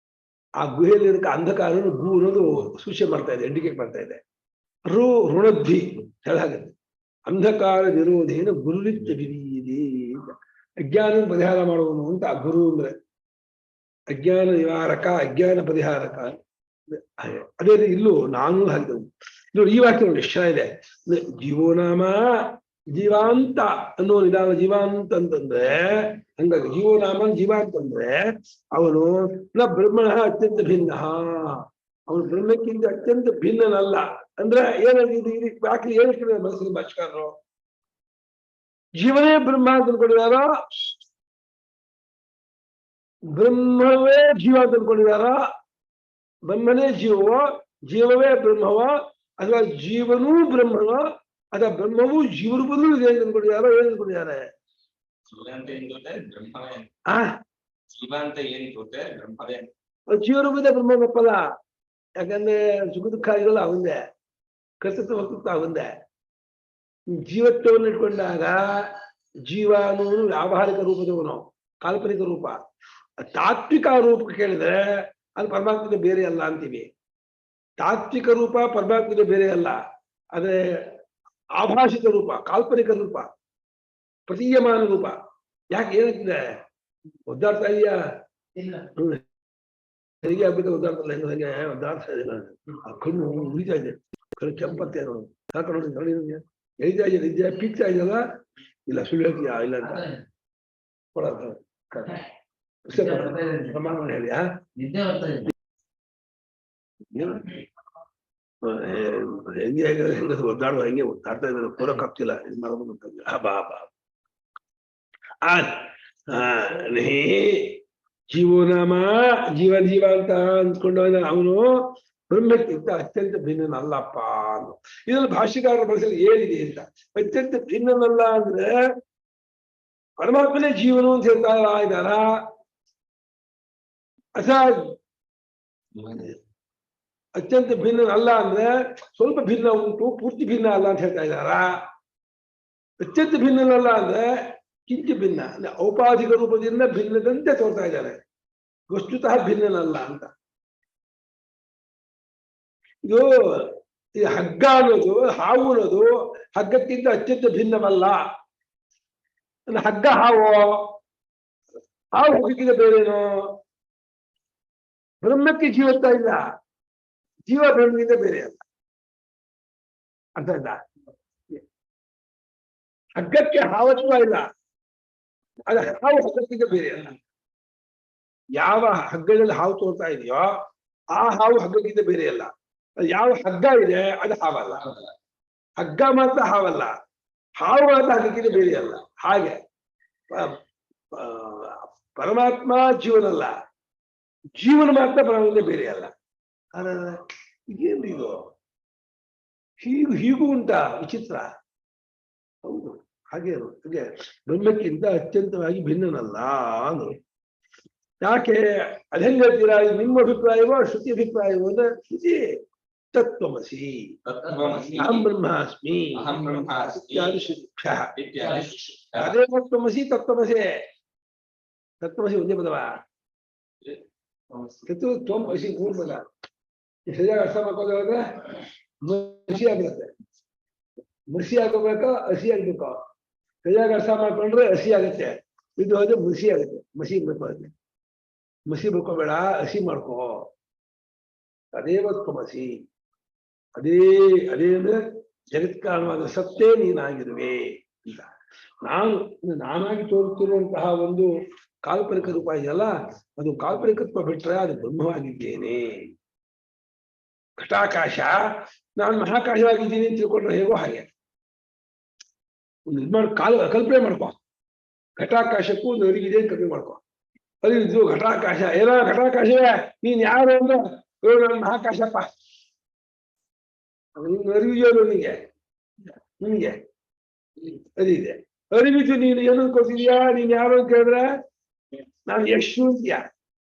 ಆ ಗುಹೆಯಲ್ಲಿ ಅಂಧಕಾರ ಗು ಅನ್ನೋದು ಸೂಚನೆ ಮಾಡ್ತಾ ಇದೆ, ಇಂಡಿಕೇಟ್ ಮಾಡ್ತಾ ಇದೆ. ಋಣದ್ವಿ ಹೇಳಾಗುತ್ತೆ. ಅಂಧಕಾರ ನಿರೋಧೇನ ಗುರುಲಿತ್ಯ ವಿಧೀಯದೆ. ಅಜ್ಞಾನ ಪರಿಹಾರ ಮಾಡುವನು ಅಂತ ಆ ಗುರು ಅಂದ್ರೆ ಅಜ್ಞಾನ ನಿವಾರಕ, ಅಜ್ಞಾನ ಪರಿಹಾರಕ. ಅದೇ ಇಲ್ಲೂ ನಾನು ಹಾಕಿದವು. ನೋಡಿ ಈ ವಾಕ್ಯ ನೋಡಿ ಎಷ್ಟು ಇದೆ. ಜೀವೋನಾಮ ಜೀವಾಂತ ಅನ್ನೋ ನಿಧಾನ. ಜೀವಾಂತ ಅಂತಂದ್ರೆ ಹಂಗಾಗಿ ಜೀವೋನಾಮ ಜೀವ ಅಂತಂದ್ರೆ ಅವನು ಬ್ರಹ್ಮಣ ಅತ್ಯಂತ ಭಿನ್ನ. ಅವನು ಬ್ರಹ್ಮಕ್ಕಿಂತ ಅತ್ಯಂತ ಭಿನ್ನನಲ್ಲ. ಅಂದ್ರೆ ಏನಾಗಿದೆ ವಾಕ್ಯ ಏನಕ್ಕೆ ಮನಸ್ಸಿನ ಭಾಷೆಕಾರರು ಜೀವನೇ ಬ್ರಹ್ಮ ಅಂತ ಅನ್ಕೊಂಡಿದಾರ, ಬ್ರಹ್ಮವೇ ಜೀವ ಅಂತ ಅನ್ಕೊಂಡಿದಾರ, ಬ್ರಹ್ಮನೇ ಜೀವವ, ಜೀವವೇ ಬ್ರಹ್ಮವ, ಅಥವಾ ಜೀವನೂ ಬ್ರಹ್ಮವ, ಅಥವಾ ಬ್ರಹ್ಮವು ಜೀವನ ಬದಲು ಇದೆ ಅಂತ ಅನ್ಕೊಂಡಿದಾರ. ಏನ್ ಅನ್ಕೊಂಡಿದ್ದಾರೆ? ಜೀವನ ಬದ ಬ್ರಹ್ಮ ತಪ್ಪಲ್ಲ. ಯಾಕಂದ್ರೆ ಸುಖ ದುಃಖ ಇರಲ್ಲ ಅವಂದೇ, ಕರ್ತೃತ್ವ ವಕ್ತೃತ್ವ ಅವಂದೇ. ಜೀವತ್ವವನ್ನು ಇಟ್ಕೊಂಡಾಗ ಜೀವ ಅನ್ನೋನು ವ್ಯಾವಹಾರಿಕ ರೂಪದವನು, ಕಾಲ್ಪನಿಕ ರೂಪ. ತಾತ್ವಿಕ ರೂಪ ಕೇಳಿದ್ರೆ ಅದು ಪರಮಾತ್ಮದ ಬೇರೆ ಅಲ್ಲ ಅಂತೀವಿ. ತಾತ್ವಿಕ ರೂಪ ಪರಮಾತ್ಮದ ಬೇರೆ ಅಲ್ಲ, ಆದ್ರೆ ಆಭಾಷಿಕ ರೂಪ, ಕಾಲ್ಪನಿಕ ರೂಪ, ಪ್ರತೀಯಮಾನ ರೂಪ. ಯಾಕೆ ಏನಂತಿದೆ? ಒದ್ದಾಡ್ತಾ ಇದೆಯಾ? ಹೆರಿಗೆ ಆಗ್ಬೇಕು, ಒದ್ದಾಡ್ತಲ್ಲ. ಹೆಂಗೆ ಒದ್ದಾಡ್ತಾ ಇದೆ, ಕಣ್ಣು ಉರಿತಾ ಇದೆ, ಕಣ್ಣು ಕೆಂಪತ್ತೆ ನೋಡು, ಸಾಕೊಂಡು ಎಳಿತಾ ಇದೆ, ನಿದ್ದೆ ಪೀಕ್ತಾ ಇದೆಯಲ್ಲ. ಇಲ್ಲ ಸುಳ್ಳು ಹೇಳ್ತೀಯಾ? ಇಲ್ಲ ಅಂತ ಪ್ರಮಾಣ ಹೇಳಿ. ಹೆಂಗೆ ಹೆಂಗ ಒದ್ದಾಡುವ, ಹೆಂಗೆ ಒದ್ದಾಡ್ತಾ ಇದ್ದಾರೆ, ಪೂರಕ್ಕಾಗ್ತಿಲ್ಲ, ಇದು ಮಾಡೋದು ಬಾ ಬಾ. ಜೀವನಾಮ ಜೀವ ಜೀವ ಅಂತ ಅಂದ್ಕೊಂಡು ಅವನು ಬ್ರಹ್ಮಕ್ಕಿಂತ ಅತ್ಯಂತ ಭಿನ್ನನಲ್ಲಪ್ಪ ಅಂತ. ಇದ್ರಲ್ಲಿ ಭಾಷ್ಯಕಾರರ ಬಳಸಲು ಏನಿದೆ ಅಂತ. ಅತ್ಯಂತ ಭಿನ್ನನಲ್ಲ ಅಂದ್ರೆ ಪರಮಾತ್ಮನೇ ಜೀವನು ಅಂತ ಹೇಳ್ತಾ ಇದ್ದಾರ, ಅಥವಾ ಅತ್ಯಂತ ಭಿನ್ನನಲ್ಲ ಅಂದ್ರೆ ಸ್ವಲ್ಪ ಭಿನ್ನ ಉಂಟು, ಪೂರ್ತಿ ಭಿನ್ನ ಅಲ್ಲ ಅಂತ ಹೇಳ್ತಾ ಇದ್ದಾರ. ಅತ್ಯಂತ ಭಿನ್ನನಲ್ಲ ಅಂದ್ರೆ ಕಿಂಚ ಭಿನ್ನ ಅಂದ್ರೆ ಔಪಾಧಿಕ ರೂಪದಿಂದ ಭಿನ್ನದಂತೆ ತೋರ್ತಾ ಇದ್ದಾರೆ, ವಸ್ತುತಃ ಭಿನ್ನನಲ್ಲ ಅಂತ. ಇದು ಈ ಹಗ್ಗ ಅನ್ನೋದು, ಹಾವು ಅನ್ನೋದು ಹಗ್ಗಕ್ಕಿಂತ ಅತ್ಯಂತ ಭಿನ್ನವಲ್ಲ. ಹಗ್ಗ ಹಾವು ಹಾವು ಹಗ್ಗಕ್ಕಿಂತ ಬೇರೇನೋ? ಬ್ರಹ್ಮಕ್ಕೆ ಜೀವತ್ವ ಇಲ್ಲ, ಜೀವ ಬ್ರಹ್ಮದಿಂದ ಬೇರೆ ಅಲ್ಲ. ಅರ್ಥ ಆಯ್ತಾ? ಹಗ್ಗಕ್ಕೆ ಹಾವತ್ವ ಇಲ್ಲ, ಅದು ಹಾವು ಹಗ್ಗಕ್ಕಿಂತ ಬೇರೆ ಅಲ್ಲ. ಯಾವ ಹಗ್ಗದಲ್ಲಿ ಹಾವು ತೋರ್ತಾ ಇದೆಯೋ ಆ ಹಾವು ಹಗ್ಗಕ್ಕಿಂತ ಬೇರೆ ಅಲ್ಲ. ಯಾವ ಹಗ್ಗ ಇದೆ ಅದು ಹಾವಲ್ಲ. ಹಗ್ಗ ಮಾತ್ರ ಹಾವಲ್ಲ, ಹಾವು ಮಾತ್ರ ಹಗ್ಗಕ್ಕಿಂತ ಬೇರೆ ಅಲ್ಲ. ಹಾಗೆ ಪರಮಾತ್ಮ ಜೀವನಲ್ಲ, ಜೀವನ ಮಾತ್ರ ಪರಮಾತ್ಮ ಬೇರೆ ಅಲ್ಲ. ಇದೇನು ಇದು? ಹೀಗೂ ಉಂಟಾ ವಿಚಿತ್ರ? ಹೌದು, ಹಾಗೆ ಹಾಗೆ ಬ್ರಹ್ಮಕ್ಕಿಂತ ಅತ್ಯಂತವಾಗಿ ಭಿನ್ನನಲ್ಲ ಅಂದ್ರು. ಯಾಕೆ ಅದೆಂಗ್ ಹೇಳ್ತೀರಾ? ನಿಮ್ಮ ಅಭಿಪ್ರಾಯವೋ ಶ್ರುತಿ ಅಭಿಪ್ರಾಯವೋ ಅಂದ್ರೆ ಶ್ರುತಿ ತತ್ವಮಸಿ ಅಹಂ ಬ್ರಹ್ಮಾಸ್ಮಿ ಇತ್ಯಾದಿ ಶ್ರುತಿಭ್ಯಃ. ಅದೇ ತತ್ವಮಸಿ ತತ್ವಮಸಿ ತತ್ವಮಸಿ ಒಂದೇ ಪದವ. ತ್ವಮಸಿ ಮೂರು ಪದ. ಸರಿಯಾಗಿ ಅರ್ಥ ಮಾಡ್ಕೊಳ್ಳೋದ್ರೆ ಮಸಿ ಆಗಿರುತ್ತೆ. ಮಸಿ ಆಗಬೇಕು, ಹಸಿ ಆಗ್ಬೇಕು. ಸರಿಯಾಗಿ ಅರ್ಥ ಮಾಡ್ಕೊಂಡ್ರೆ ಹಸಿ ಆಗುತ್ತೆ, ಇದು ಹೋದ್ರೆ ಮಸಿ ಆಗುತ್ತೆ. ಮಸಿ ಬೇಕು, ಮಸಿ ಬೇಡ, ಹಸಿ ಮಾಡ್ಕೋ. ಅದೇ ತ್ವಮಸಿ. ಅದೇ ಅಂದ್ರೆ ಜಗತ್ಕಾರಣವಾದ ಸತ್ತೇ ನೀನಾಗಿರುವೆ ಇಲ್ಲ. ನಾನಾಗಿ ತೋರುತ್ತಿರುವಂತಹ ಒಂದು ಕಾಲ್ಪನಿಕ ರೂಪ ಇದೆಯಲ್ಲ, ಅದು ಕಾಲ್ಪನಿಕತ್ವ ಬಿಟ್ರೆ ಅದು ಬ್ರಹ್ಮವಾಗಿದ್ದೇನೆ. ಘಟಾಕಾಶ ನಾನು ಮಹಾಕಾಶವಾಗಿದ್ದೀನಿ ಅಂತ ತಿಳ್ಕೊಂಡ್ರೆ ಹೇಗೋ ಹಾಗೆ ಒಂದು ಕಲ್ಪನೆ ಮಾಡ್ಕೊ. ಘಟಾಕಾಶಕ್ಕೂ ಒಂದು ಅರಿವಿದೆ ಅಂತ ಕಲ್ಪನೆ ಮಾಡ್ಕೊ. ಅರಿವಿದ್ದು ಘಟಾಕಾಶ, ಏನೋ ಘಟಾಕಾಶವೇ ನೀನ್ ಯಾರು ಅಂದ್ರೆ ನಾನು ಮಹಾಕಾಶಪ್ಪ. ನಿನ್ನ ಅರಿವಿದೆಯೋ ನಿನಗೆ ಅರಿವಿದೆ. ಅರಿವಿದ್ದು ನೀನು ಏನು ಅನ್ಕೋತಿದ್ಯಾ? ನೀನ್ ಯಾರು ಅಂತ ಕೇಳಿದ್ರೆ ನಾನು ಯಶು ಅಂತೀಯ,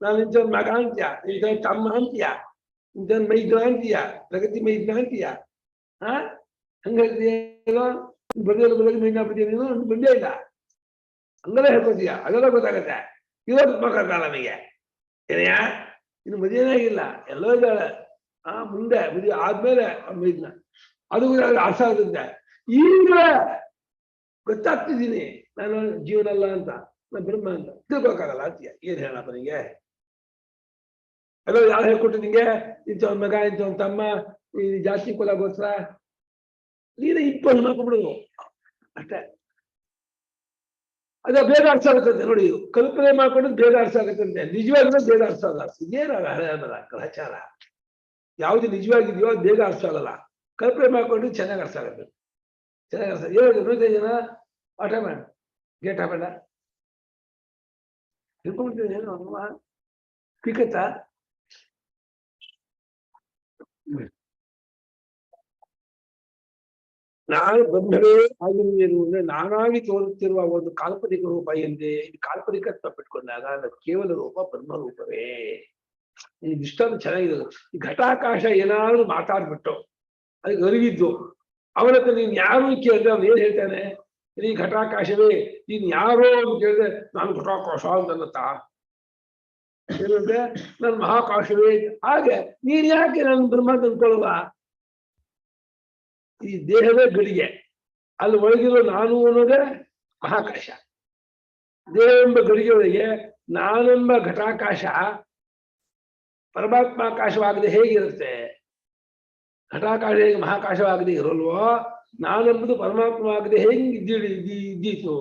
ನಾನು ಇಂಥವ್ನ ಮಗ ಅಂತೀಯ, ಇಂಥವ್ನ ತಮ್ಮ ಅಂತೀಯ, ಇಂಥವ್ನ ಮೈದ್ನ ಅಂತೀಯ, ಪ್ರಗತಿ ಮೈದ್ನ ಅಂತೀಯ. ಹಂಗೇನೋ ಬದಲು ಮೈದ್ನ ನೀನು ಬಂದೇ ಇಲ್ಲ, ಹಂಗೆಲ್ಲ ಹೇಳ್ಕೊತೀಯ. ಅದೆಲ್ಲ ಗೊತ್ತಾಗತ್ತೆ. ಇರೋದು ಗೊತ್ತಾಗಲ್ಲ ನಮಗೆ. ಏನಯ್ಯ ಇನ್ನು ಮದುವೆನೇ ಆಗಿಲ್ಲ, ಎಲ್ಲೋ ಇದ್ದಾಳೆ. ಮುಂದೆ ಮದುವೆ ಆದ್ಮೇಲೆ ಮೈದ್ನ, ಅದು ಅರ್ಥ ಆಗುತ್ತೆ. ಈಗ ಗೊತ್ತಾಗ್ತಿದ್ದೀನಿ ನಾನು ಜೀವನ ಅಲ್ಲ ಅಂತ, ನಾನು ಬ್ರಹ್ಮ ಅಂತ ತಿಳ್ಕೊಕ್ಕಾಗಲ್ಲ ಅಂತೀಯ. ಏನ್ ಹೇಳಪ್ಪ ನಿಂಗೆ? ಎಲ್ಲೋ ಯಾರು ಹೇಳ್ಕೊಟ್ಟು ನಿಂಗೆ ಇಂಥವ್ನ ಮಗ, ಇಂಥವ್ನ ತಮ್ಮ, ಈ ಜಾತಿ ಕುಲ ಗೋತ್ರ ನೀನು ಇಪ್ಪತ್ತು ಮಾಡ್ಕೊಂಡ್ಬಿಡುದು ಅಷ್ಟೇ. ಅದ ಬೇಗ ಅರ್ಥ ಆಗುತ್ತಂತೆ ನೋಡಿ. ಕಲ್ಪನೆ ಮಾಡ್ಕೊಂಡು ಬೇಗ ಅರ್ಥ ಆಗುತ್ತಂತೆ, ನಿಜವಾಗ್ಲೂ ಬೇಗ ಅರ್ಥ ಆಗಲ್ಲ. ಇದೇನಾಗ ಗ್ರಹಚಾರ. ಯಾವ್ದು ನಿಜವಾಗಿದೆಯೋ ಅದು ಬೇಗ ಅರ್ಥ ಆಗಲ್ಲ. ಕಲ್ಪನೆ ಮಾಡ್ಕೊಂಡು ಚೆನ್ನಾಗಿ ಅರ್ಥ ಆಗುತ್ತೆ. ಚೆನ್ನಾಗಿ ಅರ್ಥ ಹೇಳಿ ಜನ ಆಟ ಮಾಡ ಗೇಟ್ ಹಾಬೇಡ ಹಿಡ್ಕೊಂಡ್ಬಿಡ್ತೀನಿ. ಏನು ಪಿಕತ್ತ ನಾನು ಬ್ರಹ್ಮವೇ ಆಗಿರುವೆನು ಅಂದ್ರೆ ನಾನಾಗಿ ತೋರುತ್ತಿರುವ ಒಂದು ಕಾಲ್ಪನಿಕ ರೂಪ ಎಂದೇ. ಇದು ಕಾಲ್ಪನಿಕತ್ವ ಬಿಟ್ಕೊಂಡಾಗ ಅದು ಕೇವಲ ರೂಪ ಬ್ರಹ್ಮರೂಪವೇ. ಇಷ್ಟೊಂದು ಚೆನ್ನಾಗಿದೆ. ಈ ಘಟಾಕಾಶ ಏನಾದ್ರು ಮಾತಾಡ್ಬಿಟ್ಟು ಅದಕ್ಕೆ ಅರಿವಿದ್ದು ಅವನತ್ರ ನೀನ್ ಯಾರು ಕೇಳಿದ್ರೆ ಅವ್ನು ಏನ್ ಹೇಳ್ತಾನೆ? ಈ ಘಟಾಕಾಶವೇ ನೀನ್ ಯಾರೋ ಅಂತ ಕೇಳಿದ್ರೆ ನಾನು ಘಟಾಕಾಶ ಅಂತನ್ನತ್ತ. ಏನಂದ್ರೆ ನಾನು ಮಹಾಕಾಶವೇ. ಹಾಗೆ ನೀನ್ ಯಾಕೆ ನಾನು ಬ್ರಹ್ಮ ತಂದ್ಕೊಳ್ಳುವ? ಈ ದೇಹವೇ ಗಡಿಗೆ, ಅಲ್ಲಿ ಒಳಗಿರೋ ನಾನು ಅನ್ನೋದೇ ಮಹಾಕಾಶ. ದೇಹ ಎಂಬ ಗಡಿಗೆ ಒಳಗೆ ನಾನೆಂಬ ಘಟಾಕಾಶ ಪರಮಾತ್ಮಾಕಾಶವಾಗದೆ ಹೇಗಿರುತ್ತೆ? ಘಟಾಕಾಶ ಹೇಗೆ ಮಹಾಕಾಶವಾಗದೆ ಇರೋಲ್ವೋ, ನಾನೆಂಬುದು ಪರಮಾತ್ಮವಾಗದೆ ಹೇಗೆ ಇದ್ದೀತು?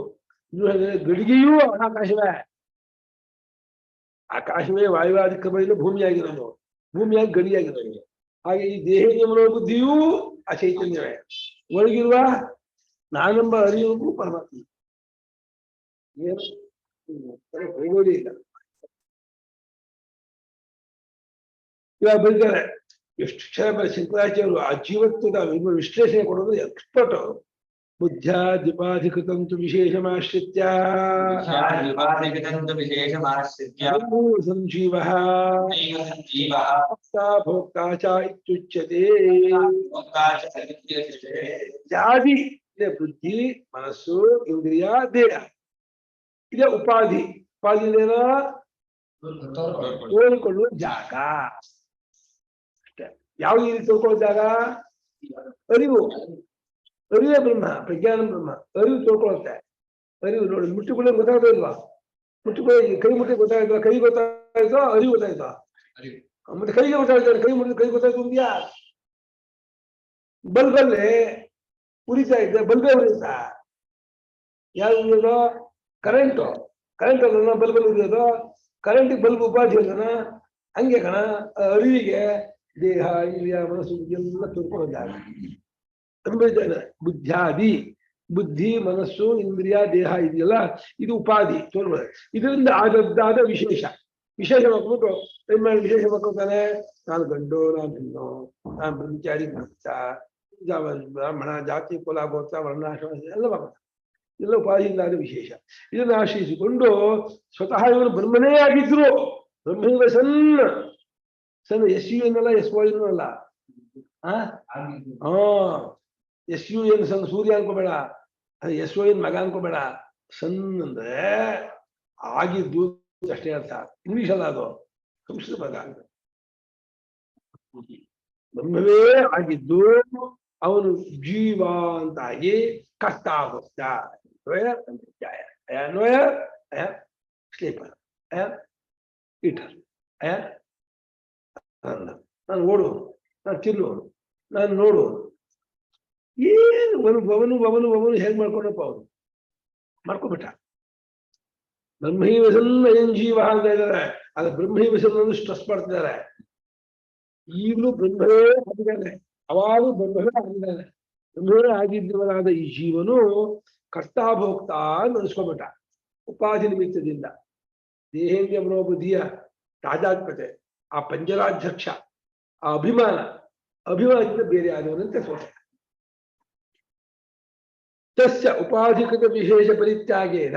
ಗಡಿಗೆಯೂ ಮಹಾಕಾಶವೇ. ಆಕಾಶವೇ ವಾಯುವಾದಿ ಕ್ರಮದಿಂದ ಭೂಮಿಯಾಗಿರೋದು, ಭೂಮಿಯಾಗಿ ಗಡಿಯಾಗಿರೋದು. ಹಾಗೆ ಈ ದೇಹ ಬುದ್ಧಿಯೂ ಆ ಚೈತನ್ಯವೇ. ಒಳಗಿರುವ ನಾನೆಂಬ ಅರಿವು ಪರಮಾತ್ಮ. ಏನು ಹೋಗೋದೇ ಇಲ್ಲ. ಇವಾಗ ಬರೀತಾರೆ ಎಷ್ಟು ಚೆನ್ನಾಗಿ ಶಂಕರಾಚಾರ್ಯರು ಆ ಜೀವತ್ವದ ವಿಶ್ಲೇಷಣೆ ಕೊಡೋದು ಎಕ್ಸ್ಪರ್ಟ್ ಅವರು. ಬುದ್ಧ್ಯಾದಿಪಾಧಿಕೃತಂತು ವಿಶೇಷಮಾಶ್ರಿತ್ಯ ಸಂಜೀವ ಭೋಕ್ತಾ ಚ ಇತ್ಯುಚ್ಯತೆ. ಜಾದಿ ಇದೆ ಬುದ್ಧಿ, ಮನಸ್ಸು, ಇಂದ್ರಿಯ, ದೇಹ. ಇದೆ ಉಪಾಧಿ. ಉಪಾಧಿ ಏನೋ ತೋರಿಕೊಳ್ಳುವ ಜಾಗ ಅಷ್ಟೇ. ಯಾವ ರೀತಿ ತೋರ್ಕೊಳ್ಳೋ ಜಾಗ? ಅರಿವು. ಅರಿವೇ ಬ್ರಹ್ಮ, ಪ್ರಜ್ಞಾನ ಬ್ರಹ್ಮ. ಅರಿವು ತೋರ್ಕೊಳ್ಳುತ್ತೆ. ಅರಿವು ನೋಡಿ ಮುಟ್ಟಿಕೊಳ್ಳೋದು ಗೊತ್ತಾಗೋದಿಲ್ವಾ? ಮುಟ್ಟಿಕೊಳ್ಳಿ ಕೈ ಮುಟ್ಟಿ ಗೊತ್ತಾಯ್ತಾ ಕೈ ಗೊತ್ತಾಯ್ತಾ ಅರಿವು ಗೊತ್ತಾಯ್ತಾ ಮತ್ತೆ ಕೈಗೆ ಗೊತ್ತಾಯ್ತಾರೆ ಕೈ ಮುಟ್ಟಿದ ಕೈ ಗೊತ್ತಾಯ್ತು ಅಂದ್ಯಾ ಬಲ್ಬಲ್ಲೇ ಉರಿತಾ ಇದ್ದೆ ಬಲ್ಬೇ ಉರಿಯುತ್ತಾ ಯಾರು ಉರಿಯೋದು ಕರೆಂಟು ಕರೆಂಟ್ ಅಲ್ಲ ಬಲ್ಬಲ್ಲಿ ಉರಿಯೋದು ಕರೆಂಟಿಗೆ ಬಲ್ಬ್ ಉಪಾಧಿ ಅಲ್ಲನ ಹಂಗೆ ಕಣ ಅರಿವಿಗೆ ದೇಹ ಇಂದ್ರಿಯ ಮನಸ್ಸು ಎಲ್ಲ ತಿಳ್ಕೊಳ್ಳೋದಾಗ ಅನ್ಬಿದ್ದಾನೆ ಬುದ್ಧಾದಿ ಬುದ್ಧಿ ಮನಸ್ಸು ಇಂದ್ರಿಯ ದೇಹ ಇದೆಯಲ್ಲ ಇದು ಉಪಾಧಿ ತೋರ್ಬೋದು ಇದರಿಂದ ಆದದ್ದಾದ ವಿಶೇಷ ವಿಶೇಷ ಮಾಡ್ಬಿಟ್ಟು ವಿಶೇಷ ಮಾಡ್ಕೊತಾನೆ ನಾನು ಗಂಡು ನಾನು ಹೆಣ್ಣು ನಾನು ಬ್ರಹ್ಮಚಾರಿ ಭಕ್ತ ಬ್ರಾಹ್ಮಣ ಜಾತಿ ಕುಲ ಗೋತ್ರ ವರ್ಣಾಶ್ರಮ ಎಲ್ಲ ಮಾಡ್ತಾನೆ ಎಲ್ಲ ಉಪಾಧಿಯಿಂದಾದ ವಿಶೇಷ ಇದನ್ನು ಆಶ್ರಯಿಸಿಕೊಂಡು ಸ್ವತಃ ಇವನು ಬ್ರಹ್ಮನೇ ಆಗಿದ್ರು ಬ್ರಹ್ಮನಿಗೆ ಸಣ್ಣ ಸಣ್ಣ ಎಸ್ ಯು ಏನಲ್ಲ ಎಸ್ ವೈ ಅಲ್ಲ ಎಸ್ ಯು ಏನು ಸಣ್ಣ ಸೂರ್ಯ ಅನ್ಕೋಬೇಡ ಎಸ್ ಒ ಮಗ ಅನ್ಕೋಬೇಡ ಸಣ್ಣ ಅಂದ್ರೆ ಆಗಿದ್ದು ಅಷ್ಟೇ ಅರ್ಥ ಇಂಗ್ಲಿಷ್ ಅಲ್ಲ ಅದು ಸಂಸ್ಕೃತ ಪದ ಬ್ರಹ್ಮವೇ ಆಗಿದ್ದು ಅವನು ಜೀವ ಅಂತಾಗಿ ಕಷ್ಟ ಆಗುತ್ತಾ ಸ್ಲೀಪರ್ ಈಟರ್ ನಾನು ಓಡುವನು ನಾನು ತಿನ್ನುವನು ನಾನು ನೋಡುವನು ಏನು ಬವನು ಹೇಗ್ ಮಾಡ್ಕೊಂಡಪ್ಪ ಅವನು ಮಾಡ್ಕೊಬಿಟ್ಟ ಬ್ರಹ್ಮಿ ವಸನ್ನ ಏನ್ ಜೀವ ಅಂತ ಇದ್ದಾರೆ ಅದು ಬ್ರಹ್ಮಿ ವಸನ್ನ ಸ್ಟ್ರೆಸ್ ಮಾಡ್ತಿದ್ದಾರೆ ಈಗಲೂ ಬ್ರಹ್ಮವೇ ಆಗಿದ್ದಾನೆ ಅವಾಗೂ ಬ್ರಹ್ಮವೇ ಆಗಿದ್ದಾನೆ ಬ್ರಹ್ಮವೇ ಆಗಿದ್ದವರಾದ ಈ ಜೀವನು ಕರ್ತಾಭೋಕ್ತ ಅಂತ ಅನ್ಸ್ಕೊಂಬಿಟ್ಟ ಉಪಾಧಿ ನಿಮಿತ್ತದಿಂದ ದೇಹೇಂದ್ರಿಯ ಮನೋಬುದ್ಧಿಯ ತಾದಾತ್ಮತೆ ಆ ಪಂಚರಾಧ್ಯಕ್ಷ ಆ ಅಭಿಮಾನದಿಂದ ಬೇರೆ ಆದವನಂತೆ ಸೋತ ತಸ್ಯ ಉಪಾಧಿಕೃತ ವಿಶೇಷ ಪರಿತ್ಯಾಗೇನ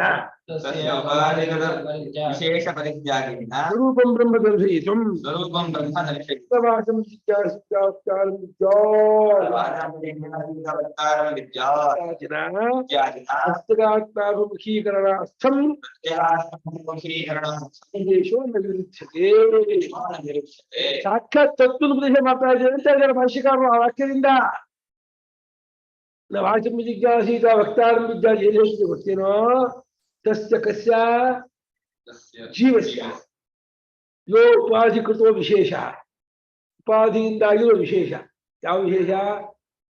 ವಿಶೇಷ ಪರಿತ್ಯಾಗೇನ ಸ್ವರೂಪಂ ಬ್ರಹ್ಮ ದರ್ಶಯಿತುಂ ಸ್ವರೂಪಂ ಬ್ರಹ್ಮ ವಾಸಂ ಅಸ್ತಿರಾತ್ಮಾಭಿಮುಖೀಕರಣಾರ್ಥಂ ಸಾಕ್ಷಾತ್ ತತ್ವೋಪದೇಶ ಮಾಡ್ತಾ ಇದ್ದೇವೆ ಅಂತ ಹೇಳಿದ್ದಾರೆ ಭಾಷ್ಯಕಾರರು ಆ ವಾಕ್ಯದಿಂದ ನಾವು ವಾಚಂ ಜಿಜ್ಞಾಸೀತ ವಕ್ತಾರಂ ಜಿಜ್ಞಾಸ ಏನು ಹೇಳ್ತೀವಿ ಗೊತ್ತೇನೋ ತಸ್ಯ ಕಸ್ಯ ಜೀವಸ್ಯ ಯೋ ಉಪಾಧಿಕೃತೋ ವಿಶೇಷ ಉಪಾಧಿಯಿಂದಾಗಿರೋ ವಿಶೇಷ ಯಾವ ವಿಶೇಷ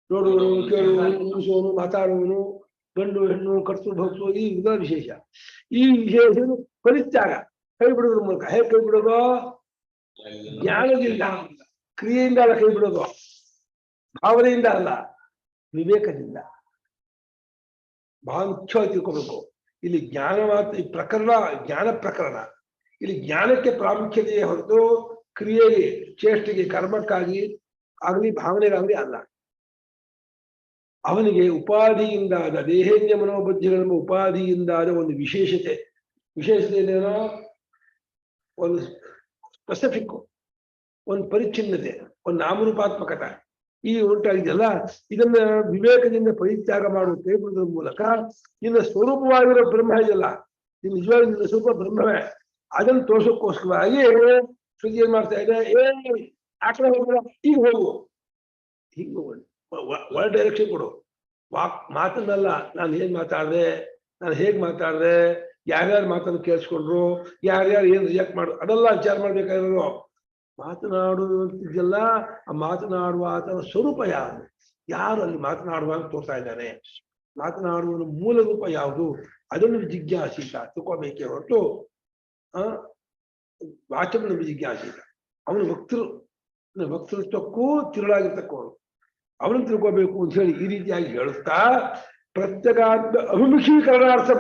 ನೋಡುವನು ಕೇಳುವನು ಮುಗಿಸುವನು ಮಾತಾಡುವನು ಗಂಡು ಹೆಣ್ಣು ಕರ್ತೃ ಭಕ್ತು ಈ ವಿಶೇಷ ಈ ವಿಶೇಷ ಪರಿತ್ಯಾಗ ಕೈ ಬಿಡೋದ್ರ ಮೂಲಕ ಹೇಗೆ ಕೈ ಬಿಡೋದು ಜ್ಞಾನದಿಂದ ಕ್ರಿಯೆಯಿಂದ ಅಲ್ಲ ಕೈ ಬಿಡೋದು ಭಾವನೆಯಿಂದ ಅಲ್ಲ ವಿವೇಕದಿಂದ ಬಹಳ ಮುಖ್ಯವಾಗಿ ತಿಳ್ಕೋಬೇಕು ಇಲ್ಲಿ ಜ್ಞಾನ ಮಾತ್ರ ಈ ಪ್ರಕರಣ ಜ್ಞಾನ ಪ್ರಕರಣ ಇಲ್ಲಿ ಜ್ಞಾನಕ್ಕೆ ಪ್ರಾಮುಖ್ಯತೆಯೇ ಹೊರತು ಕ್ರಿಯೆಗೆ ಚೇಷ್ಟೆಗೆ ಕರ್ಮಕ್ಕಾಗಿ ಆಗಲಿ ಭಾವನೆಗಾಗಲಿ ಅಲ್ಲ ಅವನಿಗೆ ಉಪಾಧಿಯಿಂದಾದ ದೇಹೇಂದ್ರಿಯ ಮನೋಬುದ್ಧಿಗಳೆಂಬ ಉಪಾಧಿಯಿಂದಾದ ಒಂದು ವಿಶೇಷತೆ ಏನೇನೋ ಒಂದು ಸ್ಪೆಸಿಫಿಕ್ ಒಂದು ಪರಿಚ್ಛಿನ್ನತೆ ಒಂದು ನಾಮರೂಪಾತ್ಮಕತೆ ಈ ಉಂಟಾಗಿದೆಯಲ್ಲ ಇದನ್ನ ವಿವೇಕದಿಂದ ಪರಿತ್ಯಾಗ ಮಾಡುವ ಕೈಬಿಡುವುದರ ಮೂಲಕ ನಿನ್ನ ಸ್ವರೂಪವಾಗಿರೋ ಬ್ರಹ್ಮ ಇದೆಯಲ್ಲ ನಿನ್ನ ನಿಜವಾಗಿ ನಿನ್ನ ಸ್ವರೂಪ ಬ್ರಹ್ಮವೇ ಅದನ್ನು ತೋರ್ಸೋಕ್ಕೋಸ್ಕರವಾಗಿ ಶ್ರುತಿ ಏನ್ ಮಾಡ್ತಾ ಇದೆ ಆ ಕಡೆ ಹೋಗ್ಬೇಡ ಈಗ ಹೋಗು ಹೀಗೆ ಒಳ ಡೈರೆಕ್ಷನ್ ಕೊಡು ಮಾತನ್ನಲ್ಲ ನಾನು ಏನ್ ಮಾತಾಡ್ದೆ ನಾನು ಹೇಗ್ ಮಾತಾಡ್ದೆ ಯಾರ್ಯಾರು ಮಾತನ್ನು ಕೇಳಿಸ್ಕೊಂಡ್ರು ಯಾರ್ಯಾರು ಏನ್ ರಿಯಾಕ್ಟ್ ಮಾಡು ಅದೆಲ್ಲ ವಿಚಾರ ಮಾಡ್ಬೇಕಾಗಿರೋ ಮಾತನಾಡುವಂತಿದ್ದೆಲ್ಲ ಆ ಮಾತನಾಡುವ ಆತನ ಸ್ವರೂಪ ಯಾರು ಅಲ್ಲಿ ಮಾತನಾಡುವಾಗ ತೋರ್ತಾ ಇದ್ದಾನೆ ಮಾತನಾಡುವ ಮೂಲ ರೂಪ ಯಾವುದು ಅದನ್ನು ಜಿಜ್ಞಾಸೀತ ತಿಳ್ಕೋಬೇಕೇ ಹೊರತು ವಾಚನ ಜಿಜ್ಞಾಸೀತ ಅವನು ವಕ್ತೃತ್ವಕ್ಕೂ ತಿರುಳಾಗಿರ್ತಕ್ಕವನು ಅವನು ತಿಳ್ಕೋಬೇಕು ಅಂತ ಹೇಳಿ ಈ ರೀತಿಯಾಗಿ ಹೇಳುತ್ತಾ ಪ್ರತ್ಯಗಾತ್ಮ ಅಭಿಮುಖೀಕರಣಾರ್ಥ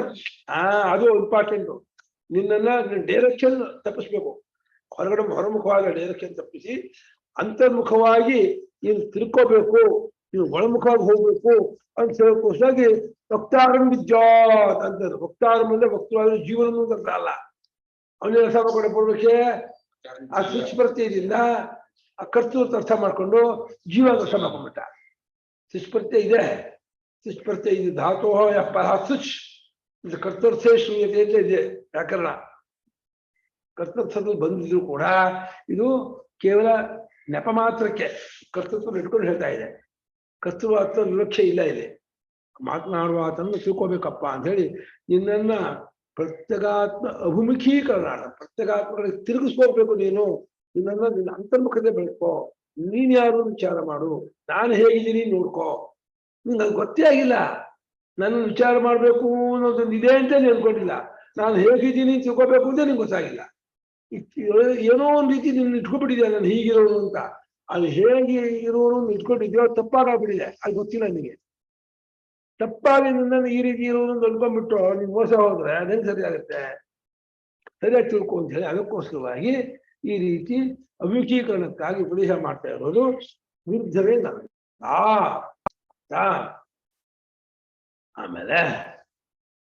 ಅದು ಇಂಪಾರ್ಟೆಂಟು ನಿನ್ನ ಡೈರೆಕ್ಷನ್ ತಪ್ಪಿಸ್ಬೇಕು ಹೊರಮುಖವಾದ ಡೈರೆಕ್ಷನ್ ತಪ್ಪಿಸಿ ಅಂತರ್ಮುಖವಾಗಿ ನೀನು ತಿಳ್ಕೋಬೇಕು ನೀನು ಒಳಮುಖವಾಗಿ ಹೋಗ್ಬೇಕು ಅಂತ ಹೇಳೋಕ್ಕೋಸ್ಕರಾಗಿ ವಕ್ತಾರಂ ವಿದ್ಯಾತ್ ಅಂತಾರೆ ವಕ್ತಾರಂ ಅಂದ್ರೆ ವಕ್ತವಾದ ಜೀವನ ಅಂತ ಅಲ್ಲ ಅವನಿಗೆ ಅರ್ಥ ಮಾಡ್ಕೊಂಡ್ಬಿಡ್ಬೇಕೆ ಆ ಸುಚ್ಪ್ರತ್ಯಯದಿಂದ ಆ ಕರ್ತೃತ್ವ ಅರ್ಥ ಮಾಡ್ಕೊಂಡು ಜೀವ ಅರ್ಥ ಮಾಡ್ಕೊಂಡ್ಬಿಟ್ಟ ಸುಚ್ಪ್ರತ್ಯಯ ಇದೆ ಸುಚ್ಪ್ರತ್ಯಯ ಇದೆ ಧಾತೋ ಪರ ಸುಚ್ ಇದು ಕರ್ತೃತ್ವ ಶ್ರೂಯತೆ ಅಂತ ಇದೆ ವ್ಯಾಕರಣ ಕರ್ತೃತ್ವದಲ್ಲಿ ಬಂದಿದ್ರು ಕೂಡ ಇದು ಕೇವಲ ನೆಪ ಮಾತ್ರಕ್ಕೆ ಕರ್ತೃತ್ವ ಇಟ್ಕೊಂಡು ಹೇಳ್ತಾ ಇದೆ ಕರ್ತೃತ್ವ ವಿವಕ್ಷೆ ಇಲ್ಲ ಇದೆ ಮಾತನಾಡುವ ಆತನ್ನು ತಿಳ್ಕೋಬೇಕಪ್ಪ ಅಂತ ಹೇಳಿ ನಿನ್ನನ್ನ ಪ್ರತ್ಯಗಾತ್ಮ ಅಭಿಮುಖೀಕರಣ. ಪ್ರತ್ಯಗಾತ್ಮಗಳಿಗೆ ತಿರುಗಿಸ್ಕೋಬೇಕು. ನೀನು ನಿನ್ನ ಅಂತರ್ಮುಖತೆ ಬೆಳ್ಕೋ. ನೀನ್ ಯಾರು ವಿಚಾರ ಮಾಡು. ನಾನು ಹೇಗಿದ್ದೀನಿ ನೋಡ್ಕೋ. ನಿಂಗೆ ಅದು ಗೊತ್ತೇ ಆಗಿಲ್ಲ. ನನ್ನ ವಿಚಾರ ಮಾಡ್ಬೇಕು ಅನ್ನೋದೊಂದು ಇದೆ ಅಂತ ನೆನ್ಕೊಂಡಿಲ್ಲ. ನಾನು ಹೇಗಿದ್ದೀನಿ ತಿಳ್ಕೊಬೇಕು ಅಂತ ನಿಂಗೆ ಗೊತ್ತಾಗಿಲ್ಲ. ಏನೋ ಒಂದು ರೀತಿ ನಿನ್ನ ಇಟ್ಕೊಬಿಟ್ಟಿದ್ಯಾ ನಾನು ಹೀಗಿರೋನು ಅಂತ. ಅದು ಹೇಗೆ ಇರೋನು ಇಟ್ಕೊಂಡಿದ್ಯೋ ತಪ್ಪಾಗ್ಬಿಟ್ಟಿದೆ. ಅದು ಗೊತ್ತಿಲ್ಲ ನಿನಗೆ. ತಪ್ಪಾಗಿ ನಿನ್ನನ್ನು ಈ ರೀತಿ ಇರೋನು ಅನ್ಕೊಂಡ್ಬಿಟ್ಟು ನೀನ್ ಮೋಸ ಹೋದ್ರೆ ಅದೇನು ಸರಿ ಆಗುತ್ತೆ. ಸರಿಯಾಗಿ ತಿಳ್ಕೊ ಅಂತ ಹೇಳಿ ಅದಕ್ಕೋಸ್ಕರವಾಗಿ ಈ ರೀತಿ ಅಭಿಮುಖೀಕರಣಕ್ಕಾಗಿ ಉಪದೇಶ ಮಾಡ್ತಾ ಇರೋದು ವಿರುದ್ಧವೇ ನಾನು. ಆಮೇಲೆ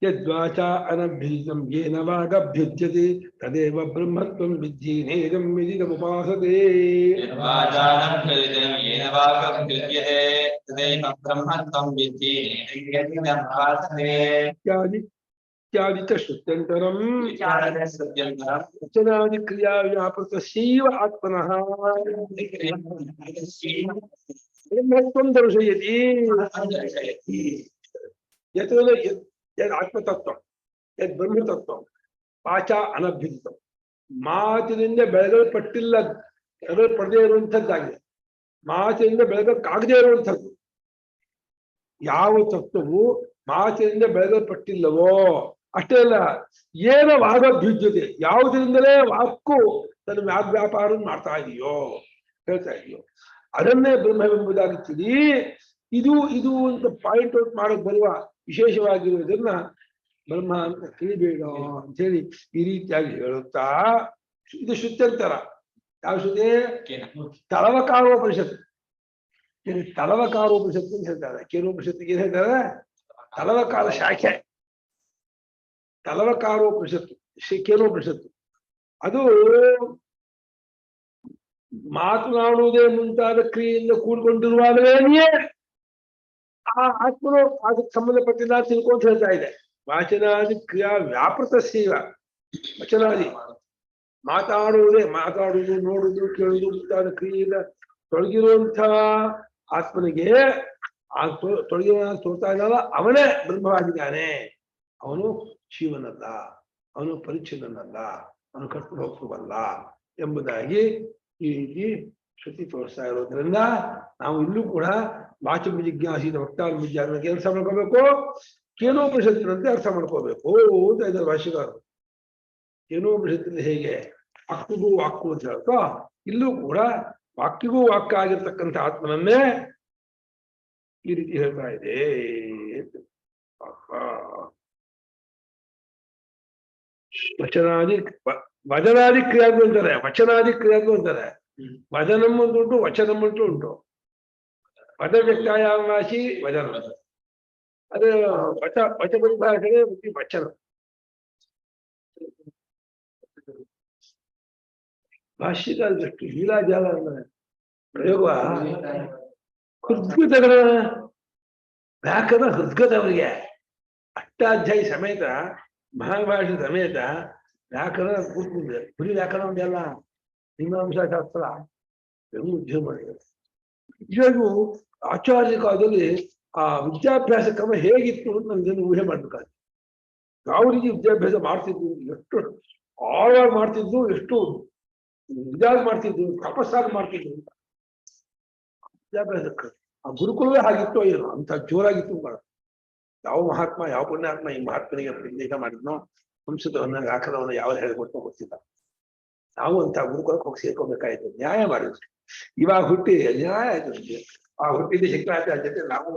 ಯದ್ವಾಚ ಅನಭ್ಯುತಂ ಯೇನ ವಾಗಭ್ಯುಜ್ಯತೆ ತದೇವ ಬ್ರಹ್ಮತ್ವಂ ವಿದ್ಧಿ ನೇದಂ ವಿದಿತಮುಪಾಸತೆ. ಇತ್ಯಾದಿ ಚ ಶ್ರುತ್ಯಂತರಂ ವಚನಾದಿ ಕ್ರಿಯಾ ವ್ಯಾಪೃತಸ್ಯೈವ ಆತ್ಮನಃ ಬ್ರಹ್ಮತ್ವಂ ದರ್ಶಯತಿ. ಯದ್ ಆತ್ಮತತ್ವ ಯದ್ ಬ್ರಹ್ಮತತ್ವ ವಾಚ ಅನಭ್ಯುತ. ಮಾತಿನಿಂದ ಬೆಳೆದಲ್ಪಟ್ಟಿಲ್ಲ, ಪಡೆದೇ ಇರುವಂಥದ್ದಾಗಿದೆ. ಮಾತಿನಿಂದ ಬೆಳೆದಕ್ಕಾಗದೇ ಇರುವಂಥದ್ದು ಯಾವ ತತ್ವವು ಮಾತಿನಿಂದ ಬೆಳೆದಲ್ಪಟ್ಟಿಲ್ಲವೋ ಅಷ್ಟೇ ಅಲ್ಲ, ಏನ ವಾಗಭ್ಯುಜ್ಯತೆ, ಯಾವುದರಿಂದಲೇ ವಾಕ್ಕು ತನ್ನ ವ್ಯಾಪಾರ ಮಾಡ್ತಾ ಇದೆಯೋ ಹೇಳ್ತಾ ಇದೆಯೋ ಅದನ್ನೇ ಬ್ರಹ್ಮವೆಂಬುದಾಗಿ ತಿಳಿ. ಇದು ಅಂತ ಪಾಯಿಂಟ್ ಔಟ್ ಮಾಡಕ್ ಬರುವ ವಿಶೇಷವಾಗಿರುವುದನ್ನ ಬ್ರಹ್ಮ ಅಂತ ತಿಳಿಬೇಡ ಅಂತ ಹೇಳಿ ಈ ರೀತಿಯಾಗಿ ಹೇಳುತ್ತಾ ಇದು ಶ್ರುತ್ಯಂತರ. ಯಾವ ಶ್ರುತಿ? ತಲವಕಾರೋಪನಿಷತ್ತು. ತಲವಕಾರೋಪನಿಷತ್ತು ಅಂತ ಹೇಳ್ತಾರೆ. ಕೇನೋಪನಿಷತ್ತಿಗೆ ಏನ್ ಹೇಳ್ತಾರೆ? ತಲವಕಾರ ಶಾಖೆ ತಲವಕಾರೋಪನಿಷತ್ತು, ಕೇನೋಪನಿಷತ್ತು. ಅದು ಮಾತನಾಡುವುದೇ ಮುಂತಾದ ಕ್ರಿಯೆಯಿಂದ ಕೂಡಿಕೊಂಡಿರುವಾಗಲೇನೆಯೇ ಆ ಆತ್ಮನು ಅದಕ್ಕೆ ಸಂಬಂಧಪಟ್ಟಿಲ್ಲ ತಿಳ್ಕೊಂತ ಹೇಳ್ತಾ ಇದೆ. ವಾಚನಾದಿ ಕ್ರಿಯಾ ವ್ಯಾಪೃತ ಸೇವ. ವಚನಾದಿ ಮಾತಾಡುವುದು, ನೋಡುವುದು, ಕೇಳುವುದು ಮುಂತಾದ ಕ್ರಿಯೆಯಿಂದ ತೊಡಗಿರುವಂಥ ಆತ್ಮನಿಗೆ ಆ ತೋರ್ತಾ ಇದ್ದಲ್ಲ ಅವನೇ ಬ್ರಹ್ಮವಾಗಿದ್ದಾನೆ. ಅವನು ಶಿವನಲ್ಲ, ಅವನು ಪರಿಚ್ಛಿನ್ನನಲ್ಲ, ಅವನು ಕರ್ತೃಭೋಕ್ತೃವಲ್ಲ ಎಂಬುದಾಗಿ ಈ ರೀತಿ ಶ್ರುತಿ ತೋರಿಸ್ತಾ ಇರೋದ್ರಿಂದ ನಾವು ಇಲ್ಲೂ ಕೂಡ ವಾಚಮ ಜಿಜ್ಞಾಸಿದ ವಕ್ತಾರ ವಿದ್ಯಾರ್ಥಿಗೆ ಅರ್ಥ ಮಾಡ್ಕೋಬೇಕು, ಕೇನೋಪನಿಷತ್ತಿನಂತೆ ಅರ್ಥ ಮಾಡ್ಕೋಬೇಕು ಅಂತ ಇದ್ದಾರೆ ಭಾಷೆಗಾರರು. ಕೇನೋಪನಿಷತ್ತಿನ ಹೇಗೆ ಅಕ್ಕುಗೂ ವಾಕ್ಕು ಅಂತ ಹೇಳ್ತೋ, ಇಲ್ಲೂ ಕೂಡ ವಾಕ್ಯಗೂ ವಾಕ್ಯ ಆಗಿರ್ತಕ್ಕಂಥ ಆತ್ಮನನ್ನೇ ಈ ರೀತಿ ಹೇಳ್ತಾ ಇದೆ. ವಚನಾದಿ ಕ್ರಿಯಾಗಳು ಅಂತಾರೆ, ವಚನಾದಿ ಕ್ರಿಯಾಗಳು ಅಂತಾರೆ. ವಚನಂ ಅಂತ ಉಂಟು, ವಚನಂ ಅಂತ ಉಂಟು. ವಚ ವ್ಯಕ್ತಾಯಾಮವಾಸಿ ವಚನ, ಅದು ವಚ ಪರಿಭಾಷೆ ವಚನ. ಭಾಷ್ಯದ ದೃಷ್ಟಿ ಲೀಲಾಜಾಲ ಪ್ರಯೋಗ ಹೃದ್ಗತಗಳ ವ್ಯಾಕರಣ ಹೃದ್ಗತವರಿಗೆ ಅಷ್ಟಾಧ್ಯಾಯಿ ಸಮೇತ ಮಹಾಭಾಷೆ ಸಮೇತ ವ್ಯಾಕರಣ ಕೂತ್ಕೊಂಡಿದೆ. ಬರೀ ವ್ಯಾಕರಣ ಒಂದೆಲ್ಲ ಮೀಮಾಂಸಾ ಶಾಸ್ತ್ರ ಉದ್ಯೋಗ ಮಾಡಿದ್ದಾರೆ. ನಿಜವಾಗೂ ಆಚಾರ್ಯ ಕಾಲದಲ್ಲಿ ಆ ವಿದ್ಯಾಭ್ಯಾಸ ಕ್ರಮ ಹೇಗಿತ್ತು ಅಂತ ನಮ್ಗೇನು ಊಹೆ ಮಾಡ್ಬೇಕಾದ್ರೆ, ಯಾವ ರೀತಿ ವಿದ್ಯಾಭ್ಯಾಸ ಮಾಡ್ತಿದ್ರು, ಎಷ್ಟು ಆಳವಾಗಿ ಮಾಡ್ತಿದ್ರು, ಎಷ್ಟು ಇದಾಗಿ ಮಾಡ್ತಿದ್ರು, ತಪಸ್ಸಾಗಿ ಮಾಡ್ತಿದ್ರು ಅಂತ. ವಿದ್ಯಾಭ್ಯಾಸಕ್ಕೆ ಆ ಗುರುಕುಲವೇ ಹಾಗಿತ್ತು ಏನೋ, ಅಂತ ಜೋರಾಗಿತ್ತು. ಯಾವ ಮಹಾತ್ಮ, ಯಾವ ಪುಣ್ಯಾತ್ಮ ಈ ಮಹಾತ್ಮನಿಗೆ ಪ್ರತಿನಿಧ ಮಾಡಿದ್ನೋ, ಸಂಸ್ಕೃತವನ್ನ ವ್ಯಾಕರಣವನ್ನ ಯಾವ ಹೇಳ್ಕೊಟ್ಟು ಗೊತ್ತಿಲ್ಲ. ನಾವು ಅಂತ ಗುರುಕುಲಕ್ಕೆ ಹೋಗಿ ಸೇರ್ಕೋಬೇಕಾಯ್ತು, ನ್ಯಾಯ ಮಾಡಿದ್ರು. ಇವಾಗ ಹುಟ್ಟಿ ನ್ಯಾಯ ಆಯ್ತು. ಆ ಹುಟ್ಟಿದ ಶಂಕರಾಚಾರ್ಯ ಜೊತೆ ನಾವು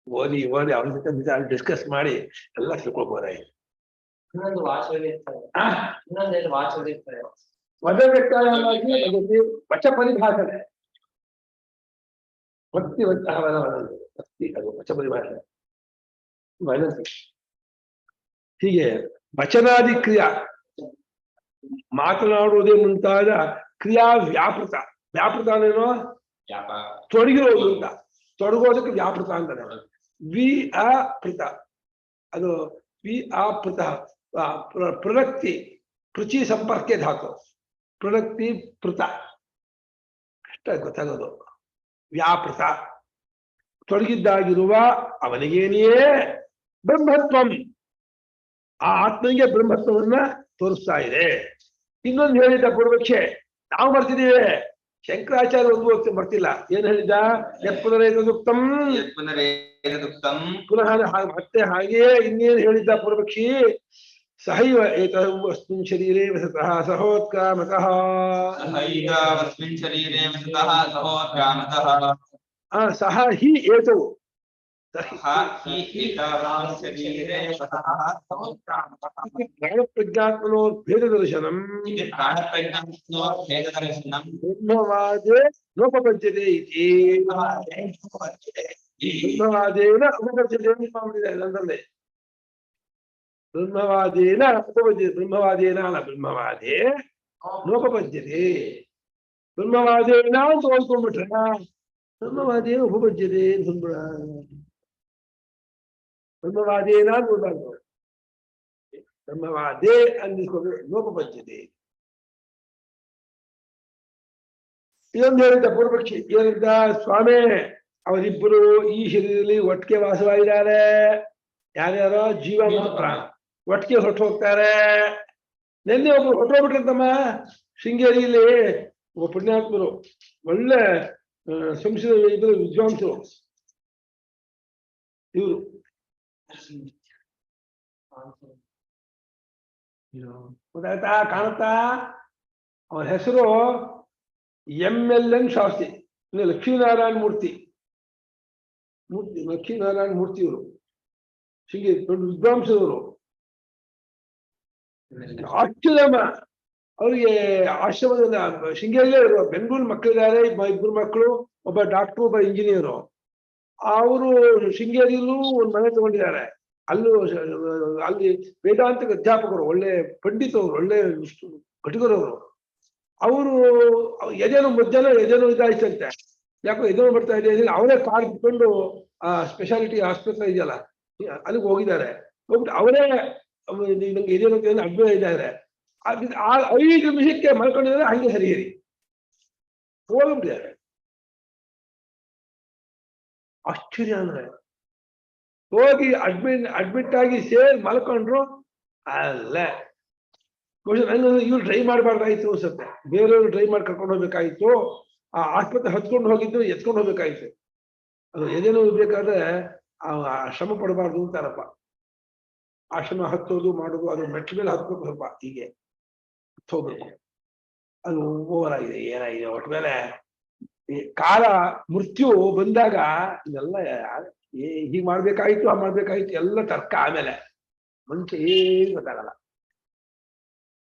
ಓದಿ ಅವ್ರ ಜೊತೆ ಡಿಸ್ಕಸ್ ಮಾಡಿ ಎಲ್ಲ ತಿಳ್ಕೊಬೋದಾಯ್ತು. ವಚ ಪರಿಭಾಷಣೆ ಭಕ್ತಿ ಭಕ್ತಿ ಅದು ವಚ ಪರಿಭಾಷಣೆ ಹೀಗೆ ವಚನಾದಿ ಕ್ರಿಯಾ ಮಾತನಾಡುವುದೇ ಮುಂತಾದ ಕ್ರಿಯಾ ವ್ಯಾಪೃತ. ವ್ಯಾಪೃತ ಅಂದ್ರೇನು? ತೊಡಗಿರೋದು ಅಂತ. ತೊಡಗೋದಕ್ಕೆ ವ್ಯಾಪೃತ ಅಂತಾನೆ. ವಿ ಅಪೃತ, ಅದು ವಿ ಅಪೃತ ಪ್ರವೃತ್ತಿ ಪೃಚಿ ಸಂಪರ್ಕೆ ಧಾತು. ಪ್ರವೃತ್ತಿ ಪೃತ ಅಷ್ಟ ಗೊತ್ತಾಗೋದು. ವ್ಯಾಪೃತ ತೊಡಗಿದ್ದಾಗಿರುವ ಅವನಿಗೇನೆಯೇ ಬ್ರಹ್ಮತ್ವಂ, ಆ ಆತ್ಮನಿಗೆ ಬ್ರಹ್ಮತ್ವವನ್ನ ತೋರಿಸ್ತಾ ಇದೆ. ಇನ್ನೊಂದು ಹೇಳಿದ್ದ ಪೂರ್ವಕ್ಷೆ, ನಾವು ಬರ್ತಿದ್ದೀವಿ, ಶಂಕರಾಚಾರ್ಯ ಒಂದು ವಸ್ತು ಬರ್ತಿಲ್ಲ. ಏನ್ ಹೇಳಿದ್ದ? ಯತ್ಪುನರೇತದುಕ್ತಂ ಯತ್ಪುನರೇತದುಕ್ತಂ ಪುನಃ ಮತ್ತೆ ಹಾಗೆಯೇ ಇನ್ನೇನು ಹೇಳಿದ್ದ ಪೂರ್ವಕ್ಷಿ? ಸಹೈವ ಏತಸ್ಮಿನ್ ಶರೀರೇ ವಸತಃ ಸಹೋತ್ಕ್ರಾಮತಃ. ಸಹೈವಸ್ಮಿನ್ ಶರೀರೇ ವಸತಃ ಸಹೋತ್ಕ್ರಾಮತಃ. ಸಹ ಹಿ ಏತವು ಪ್ರಾಣಪ್ರಜ್ಞಾತ್ಮನೋ ಭೇದ ದರ್ಶನಂ ಬ್ರಹ್ಮವಾದೇ ನೋಪಪದ್ಯತೆ ಇತಿ. ಬ್ರಹ್ಮವಾದೇನ ಉಪಪದ್ಯತೆ ಮಾಡಿದೆ ನಂದಲ್ಲೇ. ಬ್ರಹ್ಮವಾದೇನ ಉಪಪದ್ಯತೆ, ಬ್ರಹ್ಮವಾದೇನ ಅಲ್ಲ, ಬ್ರಹ್ಮವಾದೇ ನೋಪಪದ್ಯತೆ. ಬ್ರಹ್ಮವಾದೇನ ಅಂತ ಓದ್ಕೊಂಡ್ಬಿಟ್ರೆ ಬ್ರಹ್ಮವಾದೇನ ಉಪಪದ್ಯತೆ ಅಂದ್ಬಿಡ. ಬ್ರಹ್ಮವಾದೇನ ಅಂತ ಓದಾದ್ರು, ಬ್ರಹ್ಮವಾದೇ ಅಂದಿಸ್ಕೊಂಡು ಲೋಪಪದ್ಯತೆ. ಇದೊಂದು ಹೇಳಿದ್ದ ಪೂರ್ವಕ್ಷಿ. ಏನಿದ್ದ? ಸ್ವಾಮಿ ಅವರಿಬ್ಬರು ಈ ಶರೀರದಲ್ಲಿ ಒಟ್ಟಿಗೆ ವಾಸವಾಗಿದ್ದಾರೆ. ಯಾರ್ಯಾರೋ ಜೀವ ಮತ್ತು ಪ್ರಾಣ ಒಟ್ಟಿಗೆ ಹೊರಟು ಹೋಗ್ತಾರೆ. ನಿನ್ನೆ ಒಬ್ರು ಹೊರಟೋಗ್ಬಿಟ್ರಂತಮ್ಮ ಶೃಂಗೇರಿಯಲ್ಲಿ. ಒಬ್ಬ ಪುಣ್ಯಾತ್ಮರು, ಒಳ್ಳೆ ಸಂಸ್ಕೃತ ಇದ್ರು ವಿದ್ವಾಂಸರು ಇವರು. ಗೊತ್ತಾಯ್ತಾ? ಕಾಣುತ್ತಾ? ಅವನ ಹೆಸರು MLN ಶಾಸ್ತ್ರಿ, ಲಕ್ಷ್ಮೀನಾರಾಯಣ ಮೂರ್ತಿ. ಲಕ್ಷ್ಮೀನಾರಾಯಣ ಮೂರ್ತಿ ಇವರು ಶೃಂಗೇರಿ ದೊಡ್ಡ ವಿದ್ವಾಂಸದವರು. ಆಶ್ಚರ್ಯಮ್ಮ ಅವರಿಗೆ ಆಶ್ರಮದ ಶೃಂಗೇರಿಯಲ್ಲೇ ಇರುವ. ಬೆಂಗಳೂರು ಮಕ್ಕಳಿದ್ದಾರೆ, ಇಬ್ಬರು ಮಕ್ಕಳು, ಒಬ್ಬ ಡಾಕ್ಟರ್, ಒಬ್ಬ ಇಂಜಿನಿಯರು. ಅವರು ಶೃಂಗೇರಿಯಲ್ಲೂ ಒಂದು ಮನೆ ತಗೊಂಡಿದ್ದಾರೆ. ಅಲ್ಲೂ ಅಲ್ಲಿ ವೇದಾಂತ ಅಧ್ಯಾಪಕರು, ಒಳ್ಳೆ ಪಂಡಿತವರು, ಒಳ್ಳೆ ಕಟಿಗರವರು. ಅವರು ಎದೇನೋ ಮಧ್ಯಾಹ್ನ ಎದೇನೋ ಇದಾಯ್ತಂತೆ, ಯಾಕೋ ಎದೇನೋ ಬರ್ತಾ ಇದೆ. ಅವರೇ ಕಾರ್ ಇಟ್ಕೊಂಡು ಆ ಸ್ಪೆಷಾಲಿಟಿ ಆಸ್ಪತ್ರೆ ಇದೆಯಲ್ಲ ಅಲ್ಲಿಗೆ ಹೋಗಿದ್ದಾರೆ. ಹೋಗ್ಬಿಟ್ಟು ಅವರೇ ನಂಗೆ ಎದೇನೋ ಅಡ್ಮಿಟ್ ಇದ್ದಾರೆ. 5 ನಿಮಿಷಕ್ಕೆ ಮಲ್ಕೊಂಡಿದ್ದಾರೆ, ಹಂಗೆ ಹರಿಹರಿ ಹೋಗ್ಬಿಟ್ಟಿದ್ದಾರೆ. ಆಶ್ಚರ್ಯ ಅಂದ್ರೆ ಹೋಗಿ ಅಡ್ಮಿಟ್ ಆಗಿ ಸೇರಿ ಮಲ್ಕೊಂಡ್ರು. ಅಲ್ಲ ಇವ್ರು ಡ್ರೈ ಮಾಡಬಾರ್ದಾಯ್ತು ಅನ್ಸುತ್ತೆ, ಬೇರೆಯವ್ರು ಡ್ರೈ ಮಾಡಿ ಕರ್ಕೊಂಡು ಹೋಗ್ಬೇಕಾಯ್ತು. ಆ ಆಸ್ಪತ್ರೆ ಹತ್ಕೊಂಡು ಹೋಗಿದ್ದು ಎತ್ಕೊಂಡು ಹೋಗ್ಬೇಕಾಯ್ತು. ಅದು ಏನೇನೋ ಬೇಕಾದ್ರೆ ಶ್ರಮ ಪಡಬಾರ್ದು ಅಂತಾರಪ್ಪ. ಆಶ್ರಮ ಹತ್ತೋದು ಮಾಡೋದು, ಅದು ಮೆಟ್ಲ ಮೇಲೆ ಹತ್ಬೇಕು, ಸ್ವಲ್ಪ ಹೀಗೆ ಹೋಗ್ಬೇಕು. ಅದು ಓವರ್ ಆಗಿದೆ, ಏನಾಗಿದೆ ಒಟ್ಟ ಮೇಲೆ. ಕಾಲ ಮೃತ್ಯು ಬಂದಾಗ ಇದೆಲ್ಲ ಹೀಗ್ ಮಾಡ್ಬೇಕಾಯ್ತು, ಆ ಮಾಡ್ಬೇಕಾಯ್ತು ಎಲ್ಲ ತರ್ಕ. ಆಮೇಲೆ ಮನುಷ್ಯ ಏನ್ ಗೊತ್ತಾಗಲ್ಲ.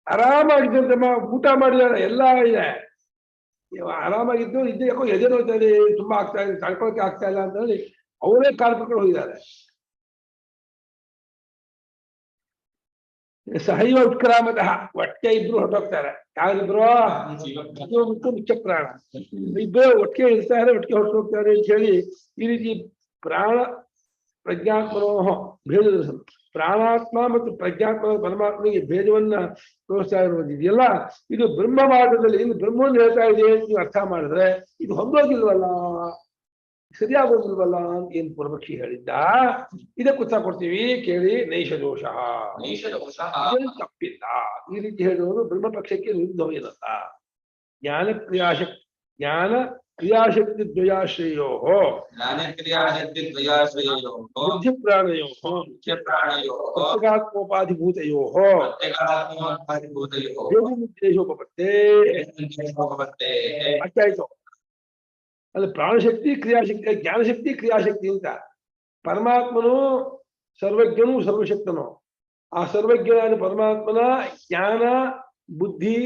ಆರಾಮಾಗಿದ್ದಂತಮ್ಮ, ಊಟ ಮಾಡಿದಾರೆ, ಎಲ್ಲ ಇದೆ, ಆರಾಮಾಗಿದ್ದು ಇದ್ದು. ಯಾಕೋ ಎದೆ ನೋಯ್ತಾ ಇದೆ, ತುಂಬಾ ಆಗ್ತಾ ಇದೆ, ತಡ್ಕೊಳಕ್ಕೆ ಆಗ್ತಾ ಇಲ್ಲ ಅಂತ ಹೇಳಿ ಅವರೇ ಕಾರ್ಮಿಕರು ಹೋಗಿದ್ದಾರೆ. ಸಹೈವ ಉತ್ಕ್ರಾಮತಃ, ಒಟ್ಟಿಗೆ ಇಬ್ರು ಹೊರಟೋಗ್ತಾರೆ. ಯಾರಿಬ್ರು? ಮತ್ತು ಮುಖ್ಯ ಪ್ರಾಣ ಇಬ್ಬರು ಒಟ್ಟಿಗೆ ಇರ್ತಾರೆ, ಒಟ್ಟಿಗೆ ಹೊರಟೋಗ್ತಾರೆ ಅಂತ ಹೇಳಿ ಈ ರೀತಿ ಪ್ರಾಣ ಪ್ರಜ್ಞಾತ್ಮನೋ ಭೇದ. ಪ್ರಾಣಾತ್ಮ ಮತ್ತು ಪ್ರಜ್ಞಾತ್ಮ ಪರಮಾತ್ಮನಿಗೆ ಭೇದವನ್ನ ತೋರಿಸ್ತಾ ಇರುವುದಿದೆಯಲ್ಲ, ಇದು ಬ್ರಹ್ಮವಾದದಲ್ಲಿ ಇನ್ನು ಬ್ರಹ್ಮವನ್ನು ಹೇಳ್ತಾ ಇದೆ ಅಂತ ನೀವು ಅರ್ಥ ಮಾಡಿದ್ರೆ ಇದು ಹೊಂದೋಗಿಲ್ವಲ್ಲ, ಸರಿಯಾಗೋದಿಲ್ವಲ್ಲ ಅಂತ ಏನ್ ಪೂರ್ವಕ್ಷಿ ಹೇಳಿದ್ದ. ಇದಕ್ಕೆ ಉತ್ತರ ಕೊಡ್ತೀವಿ, ಕೇಳಿ. ನೈಷ ದೋಷ, ತಪ್ಪಿಲ್ಲ. ಈ ರೀತಿ ಹೇಳುವುದು ಬ್ರಹ್ಮಪಕ್ಷಕ್ಕೆ ವಿರುದ್ಧವಿರಲ್ಲ. ಜ್ಞಾನ ಕ್ರಿಯಾಶಕ್ತಿ ದ್ವಯಾಶ್ರಯೋ ಬುದ್ಧಿ ಪ್ರಾಣಯೋ ಪ್ರತ್ಯಗಾತ್ಮೋಪಾಧಿಭೂತಯೋ ನಿರ್ದೇಶೋಪಪತ್ತೇ. ಅಷ್ಟಾಯ್ತು. ಅದು ಪ್ರಾಣಶಕ್ತಿ, ಕ್ರಿಯಾಶಕ್ತಿ, ಜ್ಞಾನಶಕ್ತಿ, ಕ್ರಿಯಾಶಕ್ತಿ ಅಂತ. ಪರಮಾತ್ಮನು ಸರ್ವಜ್ಞನು, ಸರ್ವಶಕ್ತನು. ಆ ಸರ್ವಜ್ಞನಾದ ಪರಮಾತ್ಮನ ಜ್ಞಾನ, ಬುದ್ಧಿ,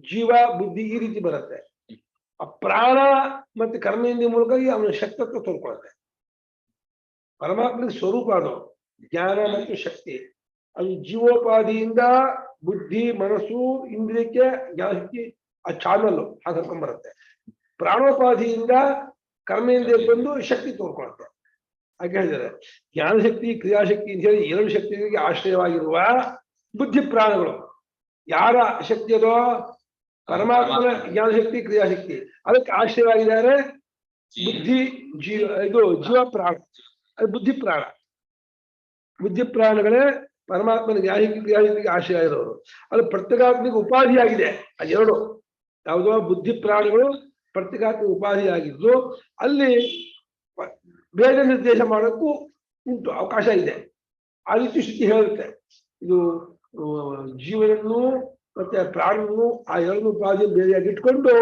ಜೀವ, ಬುದ್ಧಿ ಈ ರೀತಿ ಬರುತ್ತೆ. ಆ ಪ್ರಾಣ ಮತ್ತೆ ಕರ್ಮೇಂದ್ರಿಯ ಮೂಲಕ ಅವನ ಶಕ್ತತ್ವ ತೋರ್ಕೊಳ್ಳುತ್ತೆ. ಪರಮಾತ್ಮನ ಸ್ವರೂಪ ಅದು ಜ್ಞಾನ ಮತ್ತು ಶಕ್ತಿ. ಅದು ಜೀವೋಪಾಧಿಯಿಂದ ಬುದ್ಧಿ, ಮನಸ್ಸು, ಇಂದ್ರಿಯಕ್ಕೆ ಜ್ಞಾನಶಕ್ತಿ ಆ ಚಾನಲ್ಲು ಹಾಕರ್ಕೊಂಡ್ ಬರುತ್ತೆ. ಪ್ರಾಣೋಪಾಧಿಯಿಂದ ಕರ್ಮೇಂದ್ರಿಯ ಬಂದು ಶಕ್ತಿ ತೋರ್ಕೊಳ್ಳುತ್ತೆ. ಹಾಗೆ ಹೇಳಿದ್ದಾರೆ ಜ್ಞಾನಶಕ್ತಿ, ಕ್ರಿಯಾಶಕ್ತಿ ಅಂತ ಹೇಳಿ 2 ಶಕ್ತಿಗಳಿಗೆ ಆಶ್ರಯವಾಗಿರುವ ಬುದ್ಧಿ ಪ್ರಾಣಗಳು. ಯಾರ ಶಕ್ತಿ ಅದೋ? ಪರಮಾತ್ಮನ ಜ್ಞಾನಶಕ್ತಿ, ಕ್ರಿಯಾಶಕ್ತಿ. ಅದಕ್ಕೆ ಆಶ್ರಯವಾಗಿದ್ದಾರೆ ಬುದ್ಧಿ, ಜೀವ, ಇದು ಜೀವ ಪ್ರಾಣ, ಅದು ಬುದ್ಧಿ ಪ್ರಾಣ. ಬುದ್ಧಿ ಪ್ರಾಣಗಳೇ ಪರಮಾತ್ಮನ ಗ್ರಾಹಿತಿಗೆ ಆಶ್ರಯ ಇರೋರು. ಅದು ಪ್ರತ್ಯೇಗಾತ್ಮಿಕ ಉಪಾಧಿಯಾಗಿದೆ. ಅದೆರಡು ಯಾವುದೋ ಬುದ್ಧಿ ಪ್ರಾಣಿಗಳು ಪ್ರತ್ಯೇಗಾತ್ಮಿಕ ಉಪಾಧಿಯಾಗಿದ್ದು ಅಲ್ಲಿ ಭೇದ ನಿರ್ದೇಶ ಮಾಡೋಕ್ಕೂ ಉಂಟು, ಅವಕಾಶ ಇದೆ. ಆ ರೀತಿ ಶ್ರುತಿ ಹೇಳುತ್ತೆ. ಇದು ಜೀವನನ್ನು ಮತ್ತೆ ಪ್ರಾಣವನ್ನು ಆ ಎರಡು ಉಪಾಧಿ ಬೇರೆಯಾಗಿ ಇಟ್ಕೊಂಡು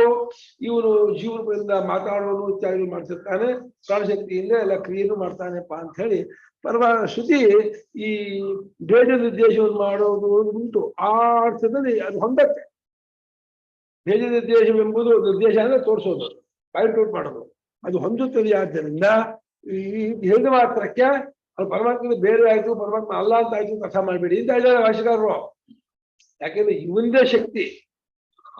ಇವನು ಜೀವನದಿಂದ ಮಾತಾಡೋನು ಇತ್ಯಾದಿ ಮಾಡ್ತಿರ್ತಾನೆ, ಪ್ರಾಣಶಕ್ತಿಯಿಂದ ಎಲ್ಲ ಕ್ರಿಯೆಯನ್ನು ಮಾಡ್ತಾನೆಪ್ಪ ಅಂತ ಹೇಳಿ ಶ್ರುತಿ ಈ ಭೇದ ನಿರ್ದೇಶವನ್ನು ಮಾಡೋದು ಉಂಟು. ಆ ಅರ್ಥದಲ್ಲಿ ಅದು ಹೊಂದತ್ತೆ. ಭೇದ ನಿರ್ದೇಶವೆಂಬುದು ನಿರ್ದೇಶ ಅಂದ್ರೆ ತೋರಿಸೋದು, ಪಾಯಿಂಟ್ ಔಟ್ ಮಾಡೋದು, ಅದು ಹೊಂದುತ್ತದೆ. ಆದ್ದರಿಂದ ಈ ಹೇಳಿದ ಮಾತ್ರಕ್ಕೆ ಅದು ಪರಮಾತ್ಮ ಬೇರೆ ಆಯ್ತು, ಪರಮಾತ್ಮ ಅಲ್ಲ ಅಂತ ಆಯ್ತು ಅಂತ ಅರ್ಥ ಮಾಡಬೇಡಿ ಅಂತ ಹೇಳಿದ್ದಾರೆ ಭಾಷೆಕಾರರು. ಯಾಕೆಂದ್ರೆ ಇವಂದೇ ಶಕ್ತಿ,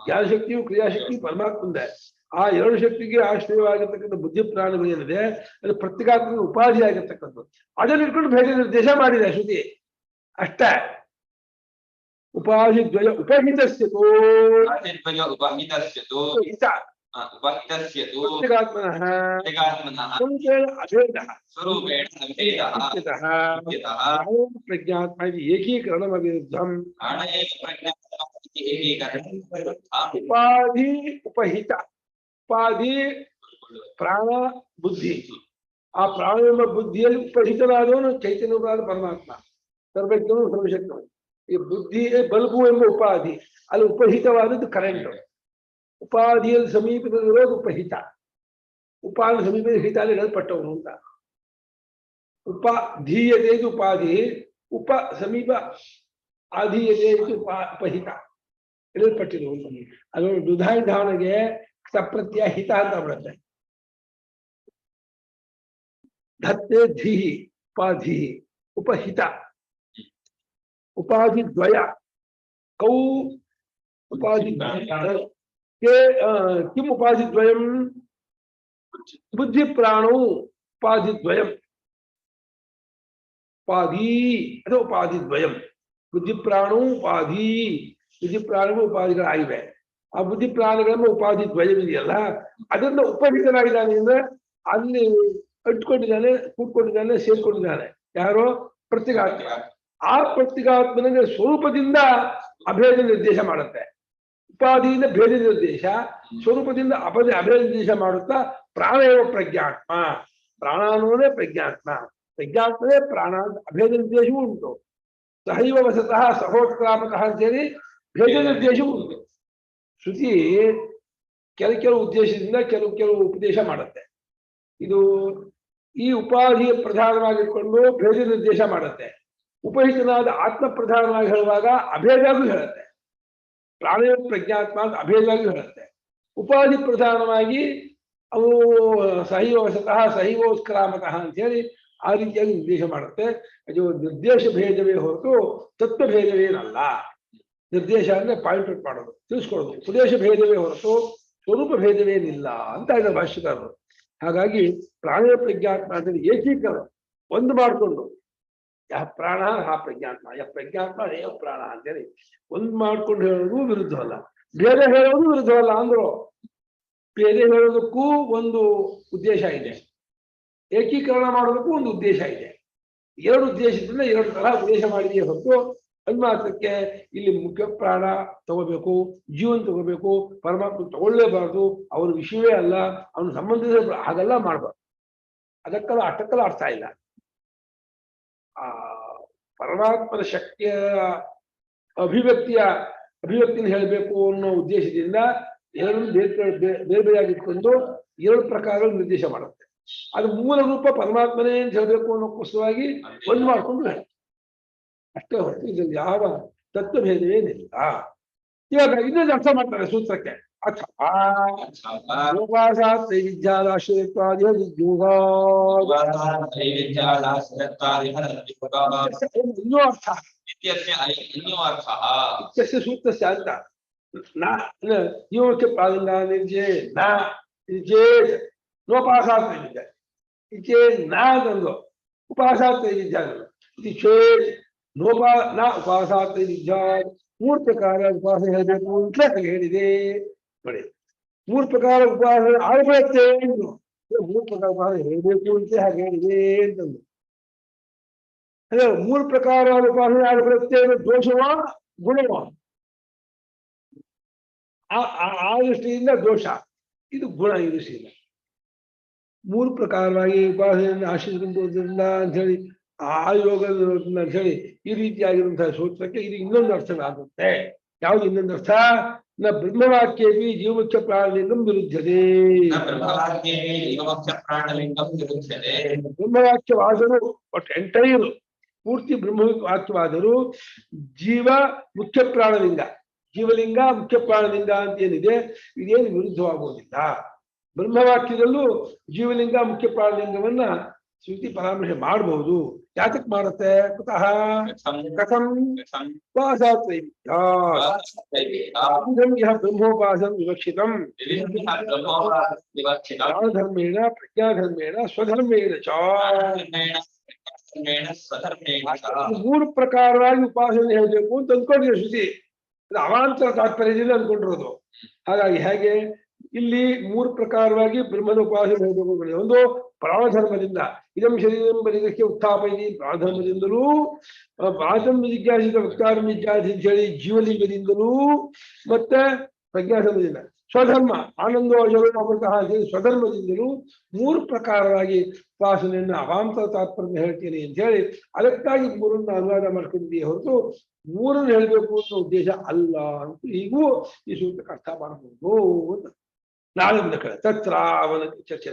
ಜ್ಞಾನ ಶಕ್ತಿಯು ಕ್ರಿಯಾಶಕ್ತಿ ಪರಮಾತ್ಮಂದೇ. ಆ ಎರಡು ಶಕ್ತಿಗೆ ಆಶ್ರಯವಾಗಿರ್ತಕ್ಕಂಥ ಬುದ್ಧಿ ಪ್ರಾಣಿಗಳು ಏನಿದೆ ಅದು ಪ್ರತ್ಯೇಕಾತ್ಮಕ ಉಪಾಧಿ ಆಗಿರ್ತಕ್ಕಂಥದ್ದು. ಅದನ್ನು ಇಟ್ಕೊಂಡು ಭೇದ ನಿರ್ದೇಶ ಮಾಡಿದೆ ಶ್ರುತಿ ಅಷ್ಟೇ. ಉಪಾಧಿ ದ್ವಯ ಉಪಹಿತಸ್ಯತೋ ಪ್ರತ್ಯೇಕಾತ್ಮನಃ ಪ್ರಜ್ಞಾತ್ಮ ಏಕೀಕರಣಂ ಅವಿರುದ್ಧಂ. ಉಪಾಧಿ ಉಪಹಿತ, ಉಪಾಧಿ ಪ್ರಾಣ ಬುದ್ಧಿ. ಆ ಪ್ರಾಣ ಎಂಬ ಬುದ್ಧಿಯಲ್ಲಿ ಉಪಹಿತನಾದವನು ಚೈತನ್ಯವಾದ ಪರಮಾತ್ಮ, ಸರ್ವಜ್ಞನು ಸರ್ವಶಕ್ತನು. ಈ ಬುದ್ಧಿ ಬಲ್ಬು ಎಂಬ ಉಪಾಧಿ, ಅಲ್ಲಿ ಉಪಹಿತವಾದದ್ದು ಕರೆಂಟ್. ಉಪಾಧಿಯಲ್ಲಿ ಸಮೀಪದಲ್ಲಿರೋದು ಉಪಹಿತ. ಉಪಾಧಿ ಸಮೀಪದ ಹಿತ ಅಲ್ಲಿ ಇಡಲ್ಪಟ್ಟವನು ಅಂತ. ಉಪಧೀಯತೆ ಉಪಾಧಿ, ಉಪ ಸಮೀಪ ಆಧೀಯತೆ ಉಪಹಿತ ಇಡಲ್ಪಟ್ಟಿರುವಂತ. ಅದು ದುಧಾಯಿಧಾವನೆಗೆ ಸಪ್ರತ್ಯ ಹಿತ ಅಂತ ಬರುತ್ತೆ. ಧತ್ತೆ ಧೀಹಿ ಉಪಾಧಿ ಉಪಹಿತ. ಉಪಾಧಿ ದ್ವಯ ಕೌ ಉಪಾಧಿ किम उपाधि द्वयम बुद्धि प्राणो उपाधि द्वयम. उपाधि अथवा उपाधि द्वयम बुद्धि प्राणो उपाधि. बुद्धि प्राणಗಳು ಉಪಾಧಿಗಳಾಗಿವೆ. ಆ ಬುದ್ಧಿ ಪ್ರಾಣಿಗಳ ಉಪಾಧಿ ದ್ವಯವಿದೆಯಲ್ಲ ಅದನ್ನ ಉಪಹಿತನಾಗಿದ್ದಾನೆ ಅಂದ್ರೆ ಅಲ್ಲಿ ಅಂಟ್ಕೊಂಡಿದ್ದಾನೆ, ಕೂತ್ಕೊಂಡಿದ್ದಾನೆ, ಸೇರ್ಕೊಂಡಿದ್ದಾನೆ. ಯಾರೋ ಪ್ರತ್ಯೇಗಾತ್ಮ. ಆ ಪ್ರತ್ಯೇಗಾತ್ಮನಿಗೆ ಸ್ವರೂಪದಿಂದ ಅಭೇದ ನಿರ್ದೇಶ ಮಾಡುತ್ತೆ. ಉಪಾಧಿಯಿಂದ ಭೇದ ನಿರ್ದೇಶ, ಸ್ವರೂಪದಿಂದ ಅಭೇದ ನಿರ್ದೇಶ ಮಾಡುತ್ತಾ ಪ್ರಾಣೇವ ಪ್ರಜ್ಞಾತ್ಮ. ಪ್ರಾಣ ಅನ್ನೋದೇ ಪ್ರಜ್ಞಾತ್ಮ, ಪ್ರಜ್ಞಾತ್ಮನೇ ಪ್ರಾಣ. ಅಭೇದ ನಿರ್ದೇಶವೂ ಉಂಟು. ಸಹೈವ ವಸತಃ ಸಹೋತ್ಕ್ರಾಮತಃ ಅಂತೇಳಿ ಭೇದ ನಿರ್ದೇಶವೂ ಉಂಟು. ಶ್ರುತಿ ಕೆಲವು ಉದ್ದೇಶದಿಂದ ಕೆಲವು ಉಪದೇಶ ಮಾಡುತ್ತೆ. ಇದು ಈ ಉಪಾಧಿಯ ಪ್ರಧಾನವಾಗಿಟ್ಕೊಂಡು ಭೇದ ನಿರ್ದೇಶ ಮಾಡುತ್ತೆ. ಉಪಹಿತನಾದ ಆತ್ಮ ಪ್ರಧಾನವಾಗಿ ಹೇಳುವಾಗ ಅಭೇದಾಗೂ ಹೇಳುತ್ತೆ. ಪ್ರಾಣ ಪ್ರಜ್ಞಾತ್ಮ ಅಂತ ಅಭೇದವಾಗಿ ಹೇಳುತ್ತೆ. ಉಪಾಧಿ ಪ್ರಧಾನವಾಗಿ ಅವು ಸಹೈವ ವಸತಃ ಸಹೈವೋತ್ಕ್ರಾಮತಃ ಅಂತ ಹೇಳಿ ಆ ರೀತಿಯಾಗಿ ನಿರ್ದೇಶ ಮಾಡುತ್ತೆ. ಅದು ನಿರ್ದೇಶ ಭೇದವೇ ಹೊರತು ತತ್ವ ಭೇದವೇನಲ್ಲ. ನಿರ್ದೇಶ ಅಂದ್ರೆ ಪಾಯಿಂಟ್ ಔಟ್ ಮಾಡೋದು, ತಿಳಿಸ್ಕೊಡೋದು. ಉಪದೇಶ ಭೇದವೇ ಹೊರತು ಸ್ವರೂಪ ಭೇದವೇನಿಲ್ಲ ಅಂತ ಇದ್ದಾರೆ ಭಾಷ್ಯಕಾರರು. ಹಾಗಾಗಿ ಪ್ರಾಣ ಪ್ರಜ್ಞಾತ್ಮ ಅಂದ್ರೆ ಏಕೀಕರಣ, ಒಂದು ಮಾಡಿಕೊಂಡು ಯಹ ಪ್ರಾಣ ಹಾ ಪ್ರಜ್ಞಾತ್ಮ, ಯಹ ಪ್ರಜ್ಞಾತ್ಮ ಯಹ ಪ್ರಾಣ ಅಂತೇಳಿ ಒಂದು ಮಾಡ್ಕೊಂಡು ಹೇಳೋದು ವಿರುದ್ಧವಲ್ಲ, ಭೇದ ಹೇಳೋದು ವಿರುದ್ಧವಲ್ಲ. ಅಂದ್ರು ಭೇದ ಹೇಳೋದಕ್ಕೂ ಒಂದು ಉದ್ದೇಶ ಇದೆ, ಏಕೀಕರಣ ಮಾಡೋದಕ್ಕೂ ಒಂದು ಉದ್ದೇಶ ಇದೆ. ಎರಡು ಉದ್ದೇಶದಿಂದ ಎರಡು ತರಹ ಉದ್ದೇಶ ಮಾಡಿದೆಯೇ ಹೊರತು ಅನ್ಮಾತ್ರಕ್ಕೆ ಇಲ್ಲಿ ಮುಖ್ಯ ಪ್ರಾಣ ತಗೋಬೇಕು, ಜೀವನ ತಗೋಬೇಕು, ಪರಮಾತ್ಮ ತಗೊಳ್ಳೇಬಾರ್ದು, ಅವನ ವಿಷಯವೇ ಅಲ್ಲ, ಅವನ ಸಂಬಂಧಿಸಿದ ಹಾಗೆಲ್ಲ ಮಾಡ್ಬಾರ್ದು. ಅದಕ್ಕೆಲ್ಲ ಅಷ್ಟಕ್ಕೆಲ್ಲ ಅರ್ಥ ಇಲ್ಲ. ಆ ಪರಮಾತ್ಮನ ಶಕ್ತಿಯ ಅಭಿವ್ಯಕ್ತಿನ ಹೇಳಬೇಕು ಅನ್ನೋ ಉದ್ದೇಶದಿಂದ ಎರಡನ್ನು ಬೇರೆ ಬೇರೆಯಾಗಿಟ್ಕೊಂಡು ಎರಡು ಪ್ರಕಾರಗಳು ನಿರ್ದೇಶ ಮಾಡುತ್ತೆ. ಅದು ಮೂಲ ರೂಪ ಪರಮಾತ್ಮನೇ ಅಂತ ಹೇಳಬೇಕು ಅನ್ನೋಕ್ಕೋಸ್ಕರವಾಗಿ ಒಂದು ಮಾಡ್ಕೊಂಡು ಹೇಳ ಅಷ್ಟೇ ಹೊರತು ಇದರಲ್ಲಿ ಯಾವ ತತ್ವಭೇದವೇನಿಲ್ಲ. ಇವಾಗ ಇನ್ನೊಂದು ಅರ್ಥ ಮಾಡ್ತಾರೆ ಸೂತ್ರಕ್ಕೆ. ಅಥವಾ ಇನ್ನೂ ಅರ್ಥ ಸೂತ್ರಸ್ಯ ಅಂತ ಯೋಚ ಪ್ರಾರಂಭ ನಿರ್ಜೆ ಚೇತ್ ನೋಪಾಸಾತ್ ವಿದ್ಯ ಇಚೇ ನಾದಂದು ಉಪಾಸಾತ್ ವಿದ್ಯಾ ಇದು ಚೇತ್ ನೋಪಾ ನ ಉಪಾಸಾತ್ ವಿದ್ಯಾ. ಮೂರು ಪ್ರಕಾರ ಉಪಾಸನೆ ಹೇಳಬೇಕು ಅಂತ ಹೇಳಿದೆ ನೋಡಿ. ಮೂರು ಪ್ರಕಾರ ಉಪಾಸನೆ ಆಗಬೇಕು, ಮೂರು ಪ್ರಕಾರ ಉಪಾಸನೆ ಹೇಳಬೇಕು ಅಂತ ಹಾಗೆ ಹೇಳಿದೆ ಅಂತಂದು ಅಂದ್ರೆ ಮೂರು ಪ್ರಕಾರವಾದ ಉಪಾಸನೆ ಯಾರು ಬರುತ್ತೆ? ದೋಷವ ಗುಣವ? ಆ ದೃಷ್ಟಿಯಿಂದ ದೋಷ, ಇದು ಗುಣ ಈ ದೃಷ್ಟಿಯಿಂದ. ಮೂರು ಪ್ರಕಾರವಾಗಿ ಉಪಾಸನೆಯನ್ನು ಆಶ್ರಯಿಸಿಕೊಂಡು ಅಂತ ಹೇಳಿ ಆ ಯೋಗದಿಂದ ಅಂತ ಹೇಳಿ ಈ ರೀತಿಯಾಗಿರುವಂತಹ ಸೂತ್ರಕ್ಕೆ ಇದು ಇನ್ನೊಂದು ಅರ್ಥವಾಗುತ್ತೆ. ಯಾವುದು ಇನ್ನೊಂದು ಅರ್ಥ? ನ ಬ್ರಹ್ಮವಾಕ್ಯೇಪಿ ಜೀವಮುಖ್ಯ ಪ್ರಾಣಲಿಂಗಂ ವಿರುದ್ಧತೆ. ಬ್ರಹ್ಮವಾಕ್ಯವಾದರೂ ಒಟ್ಟು ಎಂಟೈರ್ ಪೂರ್ತಿ ಬ್ರಹ್ಮವಾಕ್ಯವಾದರೂ ಜೀವ ಮುಖ್ಯ ಪ್ರಾಣಲಿಂಗ, ಜೀವಲಿಂಗ ಮುಖ್ಯ ಪ್ರಾಣಲಿಂಗ ಅಂತ ಏನಿದೆ ಇದೇನು ವಿರುದ್ಧವಾಗುವುದಿಲ್ಲ. ಬ್ರಹ್ಮವಾಕ್ಯದಲ್ಲೂ ಜೀವಲಿಂಗ ಮುಖ್ಯ ಪ್ರಾಣಲಿಂಗವನ್ನ ಶ್ರುತಿ ಪರಾಮರ್ಶೆ ಮಾಡಬಹುದು. ಯಾತಕ್ ಮಾಡುತ್ತೆ? ಕುತಃ ಕಥಂ ಬ್ರಹ್ಮೋಪಾಸಂ ವಿವಕ್ಷಿತಂ ಧರ್ಮೇಣ ಪ್ರಜ್ಞಾಧರ್ಮೇಣ ಸ್ವಧರ್ಮೇಣ ಚ. ಮೂರು ಪ್ರಕಾರವಾಗಿ ಉಪಾಸನೆ ಹೇಳಬೇಕು ಅಂತ ಅಂದ್ಕೊಂಡಿರೋ ಶ್ರುತಿ, ಅವಾಂತರ ತಾತ್ಪರ್ಯದಿಂದ ಅಂದ್ಕೊಂಡಿರೋದು. ಹಾಗಾಗಿ ಹೇಗೆ ಇಲ್ಲಿ ಮೂರು ಪ್ರಕಾರವಾಗಿ ಬ್ರಹ್ಮನ ಉಪಾಸನೆ ಹೇಳಬೇಕು. ಒಂದು ಪ್ರಾಣಧರ್ಮದಿಂದ, ಇದಂ ಶರೀರಂ ಬಲಿದಕ್ಕೆ ಉತ್ಥಾಪಯಿಸಿ ಪ್ರಾಣಧರ್ಮದಿಂದಲೂ, ಪ್ರಾತಂ ಜಿಜ್ಞಾಸಿತ ವಕ್ತಾರಂ ಜಿಜ್ಞಾಸಿ ಅಂತ ಹೇಳಿ ಜೀವಲಿಂಗದಿಂದಲೂ, ಮತ್ತೆ ಪ್ರಜ್ಞಾಧರ್ಮದಿಂದ, ಸ್ವಧರ್ಮ ಆನಂದೋ ಅಜರೋ ಅಮೃತಃ ಅಂತ ಹೇಳಿ ಸ್ವಧರ್ಮದಿಂದಲೂ ಮೂರು ಪ್ರಕಾರವಾಗಿ ಉಪಾಸನೆಯನ್ನು ಅವಾಂತರ ತಾತ್ಪರ್ಯ ಹೇಳ್ತೀನಿ ಅಂತ ಹೇಳಿ ಅದಕ್ಕಾಗಿ ಮೂರನ್ನು ಅನುವಾದ ಮಾಡ್ಕೊಂಡಿದ್ದೀವಿ ಹೊರತು ಮೂರನ್ನು ಹೇಳಬೇಕು ಅನ್ನೋ ಉದ್ದೇಶ ಅಲ್ಲ ಅಂತ ಈಗೂ ಈ ಸೂತ್ರಕ್ಕೆ ಅರ್ಥ ಮಾಡಬಹುದು ಅಂತ ನಾಳೆ ಕಡೆ ತತ್ರ ಅವನ ಚರ್ಚೆ